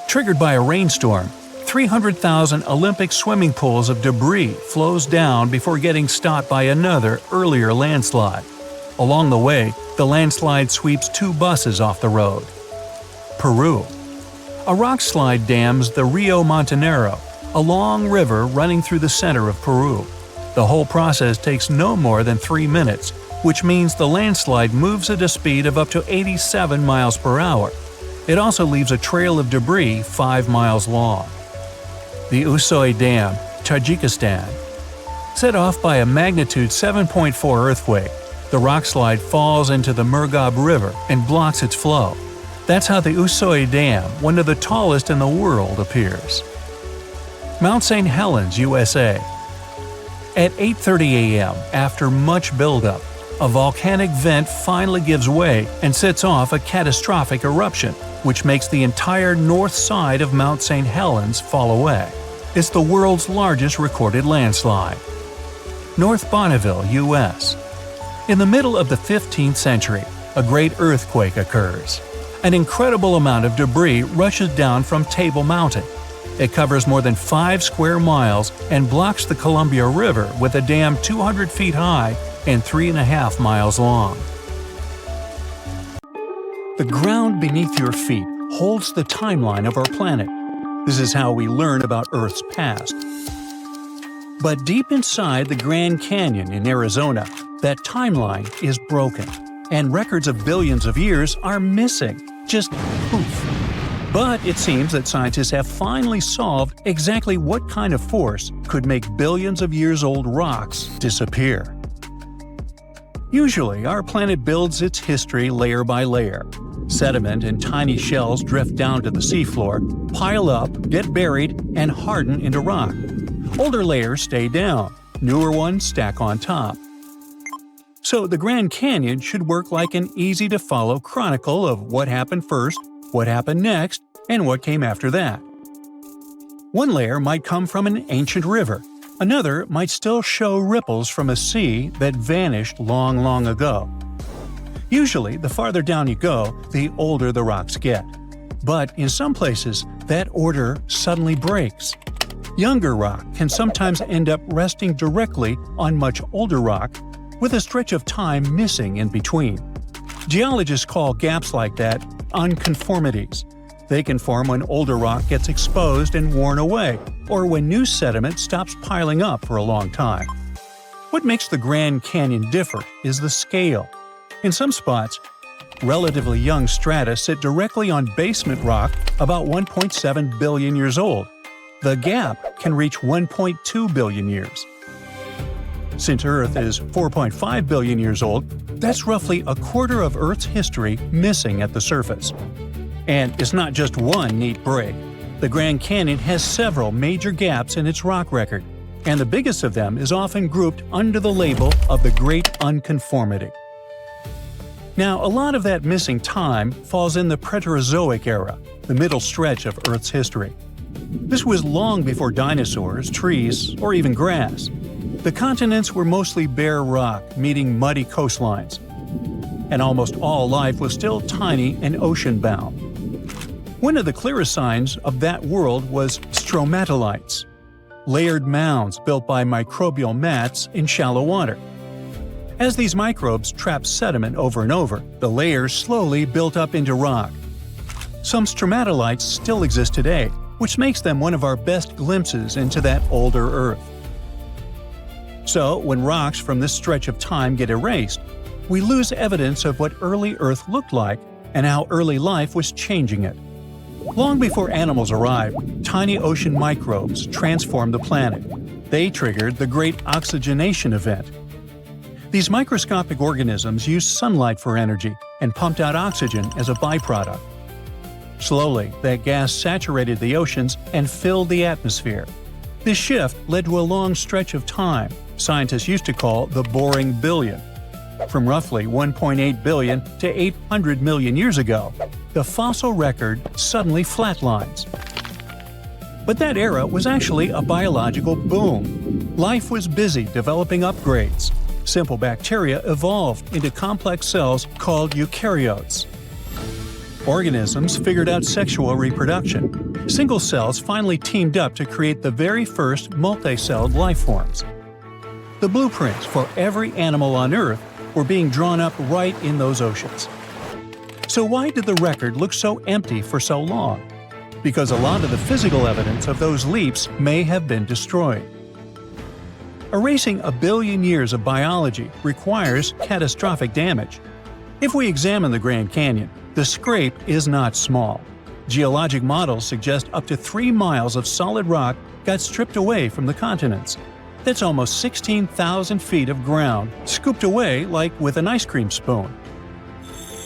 Triggered by a rainstorm, 300,000 Olympic swimming pools of debris flows down before getting stopped by another, earlier landslide. Along the way, the landslide sweeps 2 buses off the road. Peru. A rock slide dams the Rio Montanero, a long river running through the center of Peru. The whole process takes no more than 3 minutes, which means the landslide moves at a speed of up to 87 miles per hour. It also leaves a trail of debris 5 miles long. The Usoy Dam, Tajikistan. Set off by a magnitude 7.4 earthquake, the rockslide falls into the Murghab River and blocks its flow. That's how the Usoy Dam, one of the tallest in the world, appears. Mount St. Helens, USA. At 8:30 a.m., after much buildup, a volcanic vent finally gives way and sets off a catastrophic eruption, which makes the entire north side of Mount St. Helens fall away. It's the world's largest recorded landslide. North Bonneville, U.S. In the middle of the 15th century, a great earthquake occurs. An incredible amount of debris rushes down from Table Mountain. It covers more than 5 square miles and blocks the Columbia River with a dam 200 feet high and 3.5 miles long. The ground beneath your feet holds the timeline of our planet. This is how we learn about Earth's past. But deep inside the Grand Canyon in Arizona, that timeline is broken, and records of billions of years are missing. Just poof. But it seems that scientists have finally solved exactly what kind of force could make billions of years old rocks disappear. Usually, our planet builds its history layer by layer. Sediment and tiny shells drift down to the seafloor, pile up, get buried, and harden into rock. Older layers stay down, newer ones stack on top. So the Grand Canyon should work like an easy-to-follow chronicle of what happened first, what happened next, and what came after that. One layer might come from an ancient river. Another might still show ripples from a sea that vanished long, long ago. Usually, the farther down you go, the older the rocks get. But in some places, that order suddenly breaks. Younger rock can sometimes end up resting directly on much older rock, with a stretch of time missing in between. Geologists call gaps like that unconformities. They can form when older rock gets exposed and worn away, or when new sediment stops piling up for a long time. What makes the Grand Canyon differ is the scale. In some spots, relatively young strata sit directly on basement rock about 1.7 billion years old. The gap can reach 1.2 billion years. Since Earth is 4.5 billion years old, that's roughly a quarter of Earth's history missing at the surface. And it's not just one neat break. The Grand Canyon has several major gaps in its rock record, and the biggest of them is often grouped under the label of the Great Unconformity. Now, a lot of that missing time falls in the Proterozoic era, the middle stretch of Earth's history. This was long before dinosaurs, trees, or even grass. The continents were mostly bare rock, meeting muddy coastlines. And almost all life was still tiny and ocean-bound. One of the clearest signs of that world was stromatolites, layered mounds built by microbial mats in shallow water. As these microbes trapped sediment over and over, the layers slowly built up into rock. Some stromatolites still exist today, which makes them one of our best glimpses into that older Earth. So, when rocks from this stretch of time get erased, we lose evidence of what early Earth looked like and how early life was changing it. Long before animals arrived, tiny ocean microbes transformed the planet. They triggered the Great Oxygenation event. These microscopic organisms used sunlight for energy and pumped out oxygen as a byproduct. Slowly, that gas saturated the oceans and filled the atmosphere. This shift led to a long stretch of time scientists used to call the Boring Billion. From roughly 1.8 billion to 800 million years ago, the fossil record suddenly flatlines. But that era was actually a biological boom. Life was busy developing upgrades. Simple bacteria evolved into complex cells called eukaryotes. Organisms figured out sexual reproduction. Single cells finally teamed up to create the very first multi-celled life forms. The blueprints for every animal on Earth were being drawn up right in those oceans. So why did the record look so empty for so long? Because a lot of the physical evidence of those leaps may have been destroyed. Erasing a billion years of biology requires catastrophic damage. If we examine the Grand Canyon, the scrape is not small. Geologic models suggest up to 3 miles of solid rock got stripped away from the continents. That's almost 16,000 feet of ground, scooped away like with an ice cream spoon.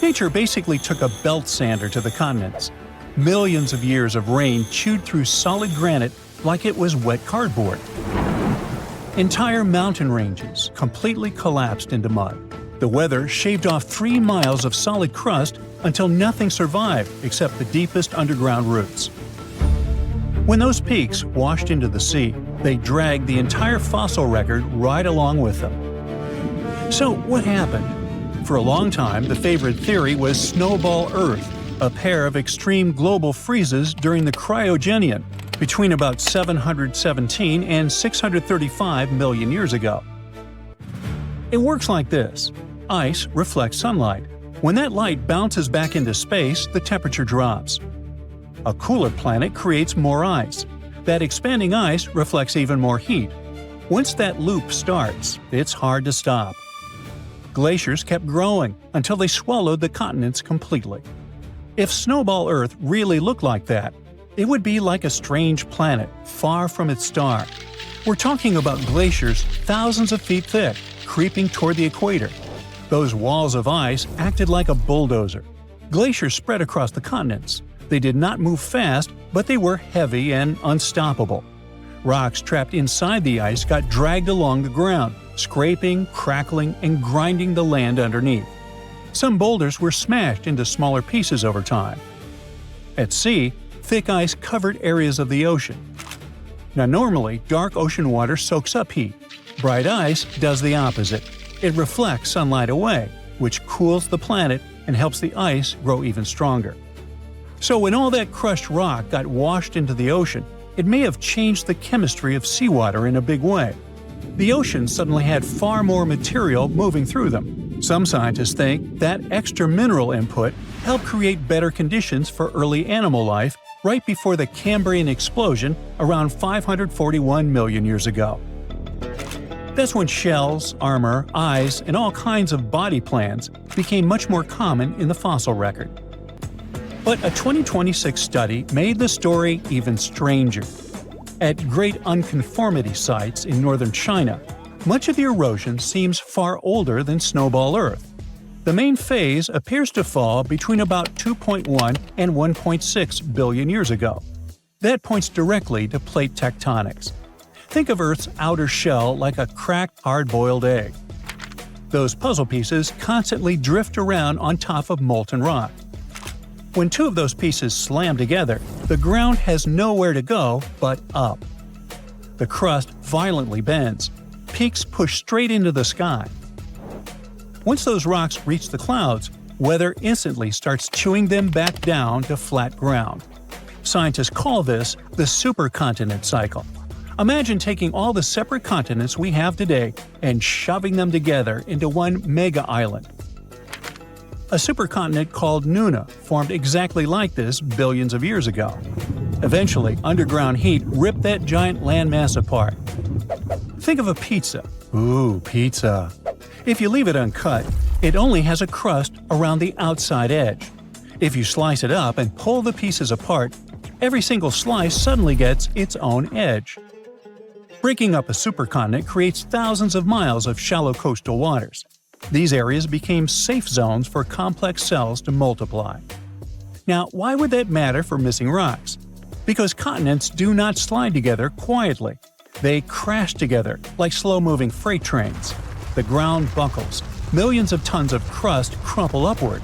Nature basically took a belt sander to the continents. Millions of years of rain chewed through solid granite like it was wet cardboard. Entire mountain ranges completely collapsed into mud. The weather shaved off 3 miles of solid crust until nothing survived except the deepest underground roots. When those peaks washed into the sea, they dragged the entire fossil record right along with them. So what happened? For a long time, the favorite theory was snowball Earth, a pair of extreme global freezes during the Cryogenian, between about 717 and 635 million years ago. It works like this. Ice reflects sunlight. When that light bounces back into space, the temperature drops. A cooler planet creates more ice. That expanding ice reflects even more heat. Once that loop starts, it's hard to stop. Glaciers kept growing until they swallowed the continents completely. If Snowball Earth really looked like that, it would be like a strange planet, far from its star. We're talking about glaciers thousands of feet thick, creeping toward the equator. Those walls of ice acted like a bulldozer. Glaciers spread across the continents. They did not move fast, but they were heavy and unstoppable. Rocks trapped inside the ice got dragged along the ground, scraping, crackling, and grinding the land underneath. Some boulders were smashed into smaller pieces over time. At sea, thick ice covered areas of the ocean. Now normally, dark ocean water soaks up heat. Bright ice does the opposite. It reflects sunlight away, which cools the planet and helps the ice grow even stronger. So when all that crushed rock got washed into the ocean, it may have changed the chemistry of seawater in a big way. The ocean suddenly had far more material moving through them. Some scientists think that extra mineral input helped create better conditions for early animal life right before the Cambrian explosion around 541 million years ago. That's when shells, armor, eyes, and all kinds of body plans became much more common in the fossil record. But a 2026 study made the story even stranger. At Great Unconformity sites in northern China, much of the erosion seems far older than Snowball Earth. The main phase appears to fall between about 2.1 and 1.6 billion years ago. That points directly to plate tectonics. Think of Earth's outer shell like a cracked, hard-boiled egg. Those puzzle pieces constantly drift around on top of molten rock. When two of those pieces slam together, the ground has nowhere to go but up. The crust violently bends. Peaks push straight into the sky. Once those rocks reach the clouds, weather instantly starts chewing them back down to flat ground. Scientists call this the supercontinent cycle. Imagine taking all the separate continents we have today and shoving them together into one mega-island. A supercontinent called Nuna formed exactly like this billions of years ago. Eventually, underground heat ripped that giant landmass apart. Think of a pizza. Ooh, pizza. If you leave it uncut, it only has a crust around the outside edge. If you slice it up and pull the pieces apart, every single slice suddenly gets its own edge. Breaking up a supercontinent creates thousands of miles of shallow coastal waters. These areas became safe zones for complex cells to multiply. Now, why would that matter for missing rocks? Because continents do not slide together quietly. They crash together like slow-moving freight trains. The ground buckles. Millions of tons of crust crumple upward.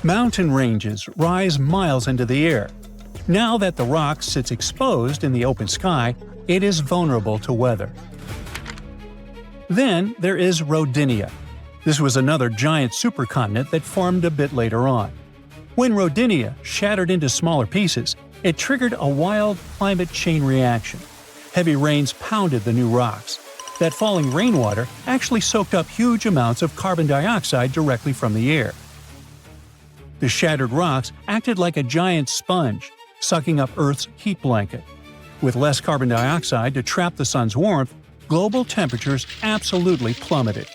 Mountain ranges rise miles into the air. Now that the rock sits exposed in the open sky, it is vulnerable to weather. Then there is Rodinia. This was another giant supercontinent that formed a bit later on. When Rodinia shattered into smaller pieces, it triggered a wild climate chain reaction. Heavy rains pounded the new rocks. That falling rainwater actually soaked up huge amounts of carbon dioxide directly from the air. The shattered rocks acted like a giant sponge, sucking up Earth's heat blanket. With less carbon dioxide to trap the sun's warmth, global temperatures absolutely plummeted.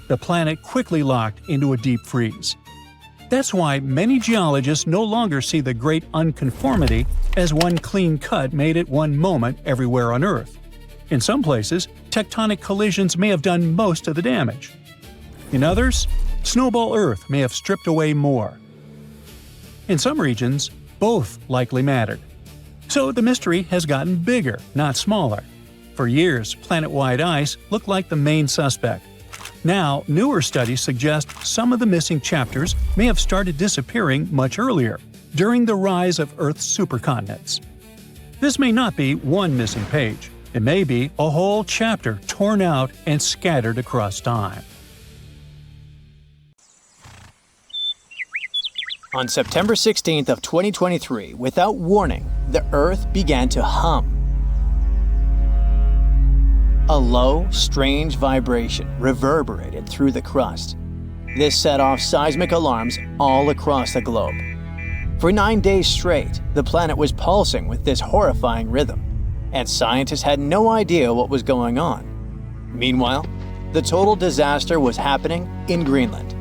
The planet quickly locked into a deep freeze. That's why many geologists no longer see the Great Unconformity as one clean cut made at one moment everywhere on Earth. In some places, tectonic collisions may have done most of the damage. In others, Snowball Earth may have stripped away more. In some regions, both likely mattered. So the mystery has gotten bigger, not smaller. For years, planet-wide ice looked like the main suspect. Now, newer studies suggest some of the missing chapters may have started disappearing much earlier, during the rise of Earth's supercontinents. This may not be one missing page. It may be a whole chapter torn out and scattered across time. On September 16th of 2023, without warning, the Earth began to hum. A low, strange vibration reverberated through the crust. This set off seismic alarms all across the globe. For 9 days straight, the planet was pulsing with this horrifying rhythm, and scientists had no idea what was going on. Meanwhile, the total disaster was happening in Greenland.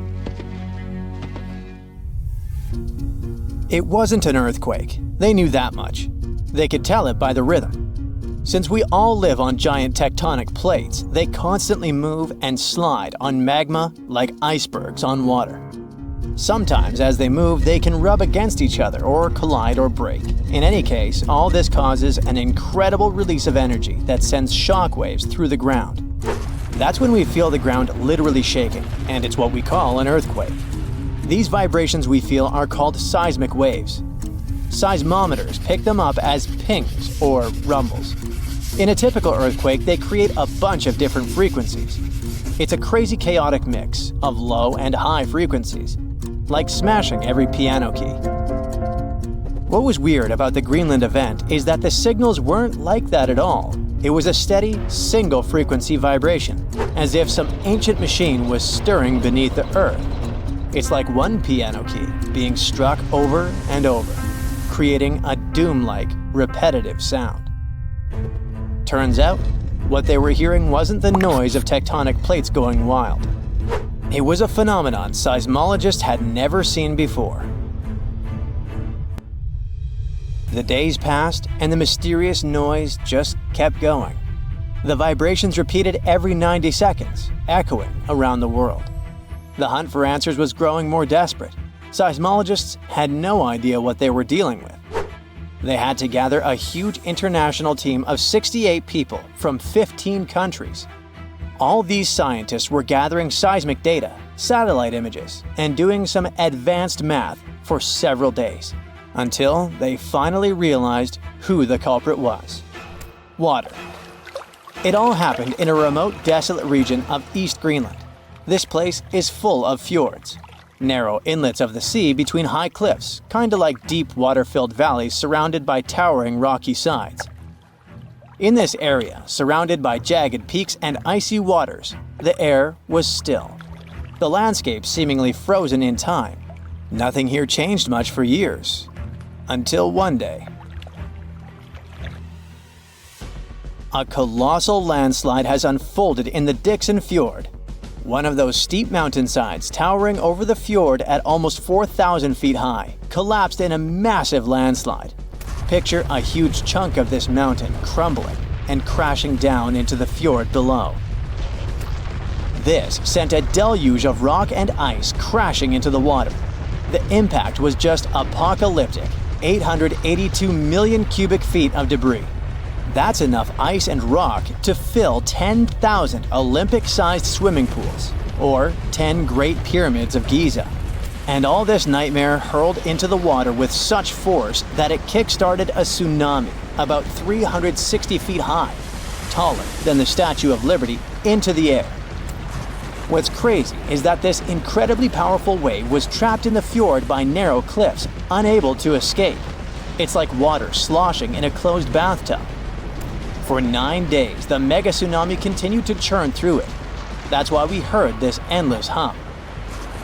It wasn't an earthquake. They knew that much. They could tell it by the rhythm. Since we all live on giant tectonic plates, they constantly move and slide on magma like icebergs on water. Sometimes as they move, they can rub against each other or collide or break. In any case, all this causes an incredible release of energy that sends shockwaves through the ground. That's when we feel the ground literally shaking, and it's what we call an earthquake. These vibrations we feel are called seismic waves. Seismometers pick them up as pings or rumbles. In a typical earthquake, they create a bunch of different frequencies. It's a crazy chaotic mix of low and high frequencies, like smashing every piano key. What was weird about the Greenland event is that the signals weren't like that at all. It was a steady, single-frequency vibration, as if some ancient machine was stirring beneath the Earth. It's like one piano key being struck over and over, creating a doom-like, repetitive sound. Turns out, what they were hearing wasn't the noise of tectonic plates going wild. It was a phenomenon seismologists had never seen before. The days passed, and the mysterious noise just kept going. The vibrations repeated every 90 seconds, echoing around the world. The hunt for answers was growing more desperate. Seismologists had no idea what they were dealing with. They had to gather a huge international team of 68 people from 15 countries. All these scientists were gathering seismic data, satellite images, and doing some advanced math for several days, until they finally realized who the culprit was. Water. It all happened in a remote, desolate region of East Greenland. This place is full of fjords, narrow inlets of the sea between high cliffs, kinda like deep water-filled valleys surrounded by towering rocky sides. In this area, surrounded by jagged peaks and icy waters, the air was still. The landscape seemingly frozen in time. Nothing here changed much for years. Until one day, a colossal landslide has unfolded in the Dixon Fjord. One of those steep mountainsides towering over the fjord at almost 4,000 feet high collapsed in a massive landslide. Picture a huge chunk of this mountain crumbling and crashing down into the fjord below. This sent a deluge of rock and ice crashing into the water. The impact was just apocalyptic, 882 million cubic feet of debris. That's enough ice and rock to fill 10,000 Olympic-sized swimming pools, or 10 Great Pyramids of Giza. And all this nightmare hurled into the water with such force that it kick-started a tsunami about 360 feet high, taller than the Statue of Liberty, into the air. What's crazy is that this incredibly powerful wave was trapped in the fjord by narrow cliffs, unable to escape. It's like water sloshing in a closed bathtub. For 9 days, the mega tsunami continued to churn through it. That's why we heard this endless hum.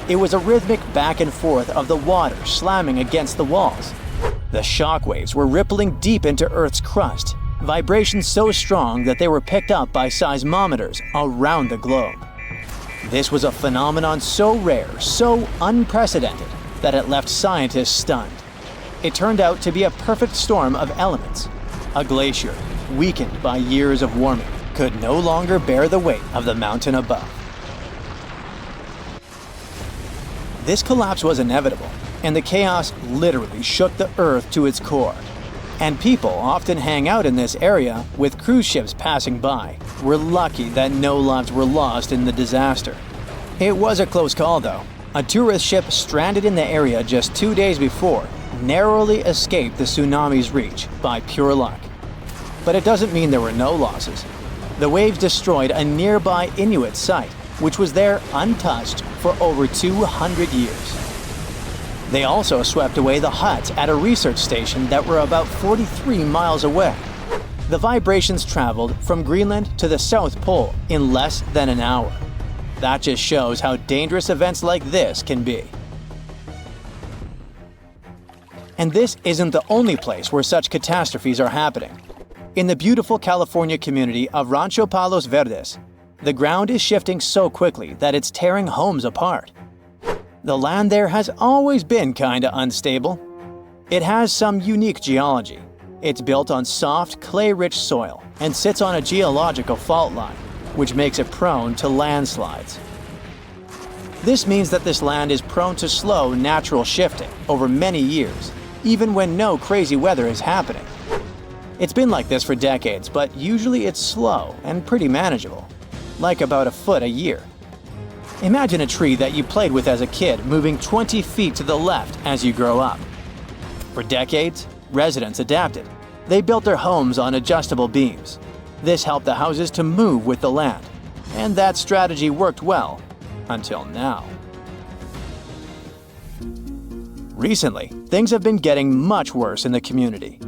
It was a rhythmic back and forth of the water slamming against the walls. The shockwaves were rippling deep into Earth's crust, vibrations so strong that they were picked up by seismometers around the globe. This was a phenomenon so rare, so unprecedented, that it left scientists stunned. It turned out to be a perfect storm of elements. A glacier, weakened by years of warming, could no longer bear the weight of the mountain above. This collapse was inevitable, and the chaos literally shook the Earth to its core. And people often hang out in this area with cruise ships passing by. We're lucky that no lives were lost in the disaster. It was a close call though. A tourist ship stranded in the area just 2 days before narrowly escaped the tsunami's reach by pure luck. But it doesn't mean there were no losses. The waves destroyed a nearby Inuit site, which was there untouched for over 200 years. They also swept away the huts at a research station that were about 43 miles away. The vibrations traveled from Greenland to the South Pole in less than an hour. That just shows how dangerous events like this can be. And this isn't the only place where such catastrophes are happening. In the beautiful California community of Rancho Palos Verdes, the ground is shifting so quickly that it's tearing homes apart. The land there has always been kinda unstable. It has some unique geology. It's built on soft, clay-rich soil and sits on a geological fault line, which makes it prone to landslides. This means that this land is prone to slow natural shifting over many years, even when no crazy weather is happening. It's been like this for decades, but usually it's slow and pretty manageable, like about a foot a year. Imagine a tree that you played with as a kid moving 20 feet to the left as you grow up. For decades, residents adapted. They built their homes on adjustable beams. This helped the houses to move with the land, and that strategy worked well until now. Recently, things have been getting much worse in the community.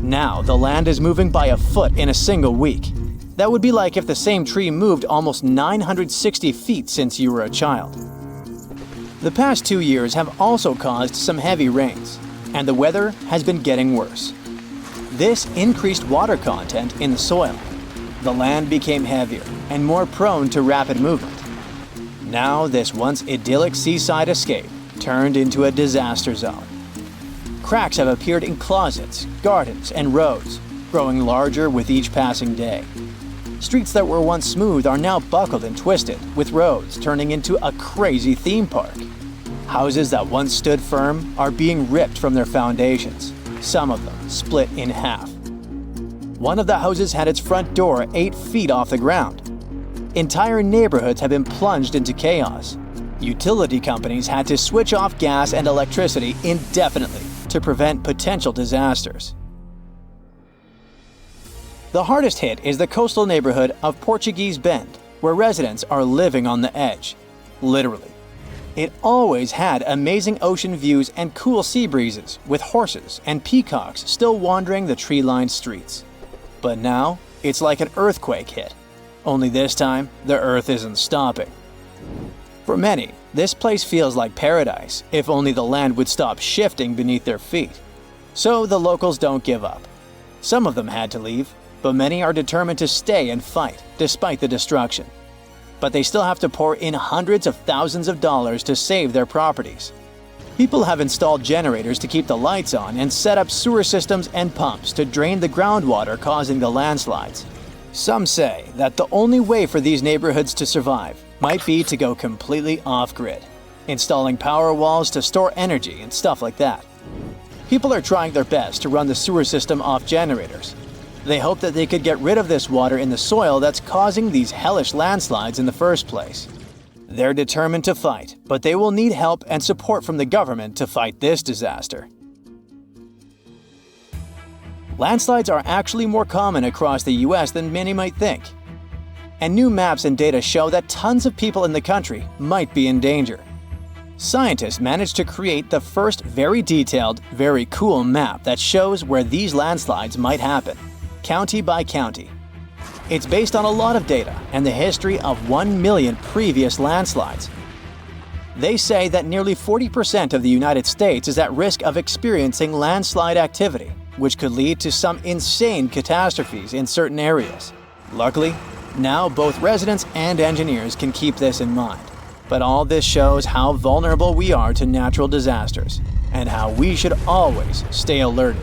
Now, the land is moving by a foot in a single week. That would be like if the same tree moved almost 960 feet since you were a child. The past 2 years have also caused some heavy rains, and the weather has been getting worse. This increased water content in the soil. The land became heavier and more prone to rapid movement. Now, this once idyllic seaside escape turned into a disaster zone. Cracks have appeared in closets, gardens, and roads, growing larger with each passing day. Streets that were once smooth are now buckled and twisted, with roads turning into a crazy theme park. Houses that once stood firm are being ripped from their foundations, some of them split in half. One of the houses had its front door 8 feet off the ground. Entire neighborhoods have been plunged into chaos. Utility companies had to switch off gas and electricity indefinitely to prevent potential disasters. The hardest hit is the coastal neighborhood of Portuguese Bend, where residents are living on the edge, literally. It always had amazing ocean views and cool sea breezes, with horses and peacocks still wandering the tree-lined streets. But now, it's like an earthquake hit. Only this time, the earth isn't stopping. For many, this place feels like paradise, if only the land would stop shifting beneath their feet. So the locals don't give up. Some of them had to leave, but many are determined to stay and fight, despite the destruction. But they still have to pour in hundreds of thousands of dollars to save their properties. People have installed generators to keep the lights on and set up sewer systems and pumps to drain the groundwater causing the landslides. Some say that the only way for these neighborhoods to survive might be to go completely off-grid, installing power walls to store energy and stuff like that. People are trying their best to run the sewer system off generators. They hope that they could get rid of this water in the soil that's causing these hellish landslides in the first place. They're determined to fight, but they will need help and support from the government to fight this disaster. Landslides are actually more common across the US than many might think. And new maps and data show that tons of people in the country might be in danger. Scientists managed to create the first very detailed, very cool map that shows where these landslides might happen, county by county. It's based on a lot of data and the history of 1 million previous landslides. They say that nearly 40% of the United States is at risk of experiencing landslide activity, which could lead to some insane catastrophes in certain areas. Luckily, now both residents and engineers can keep this in mind. But all this shows how vulnerable we are to natural disasters and how we should always stay alerted.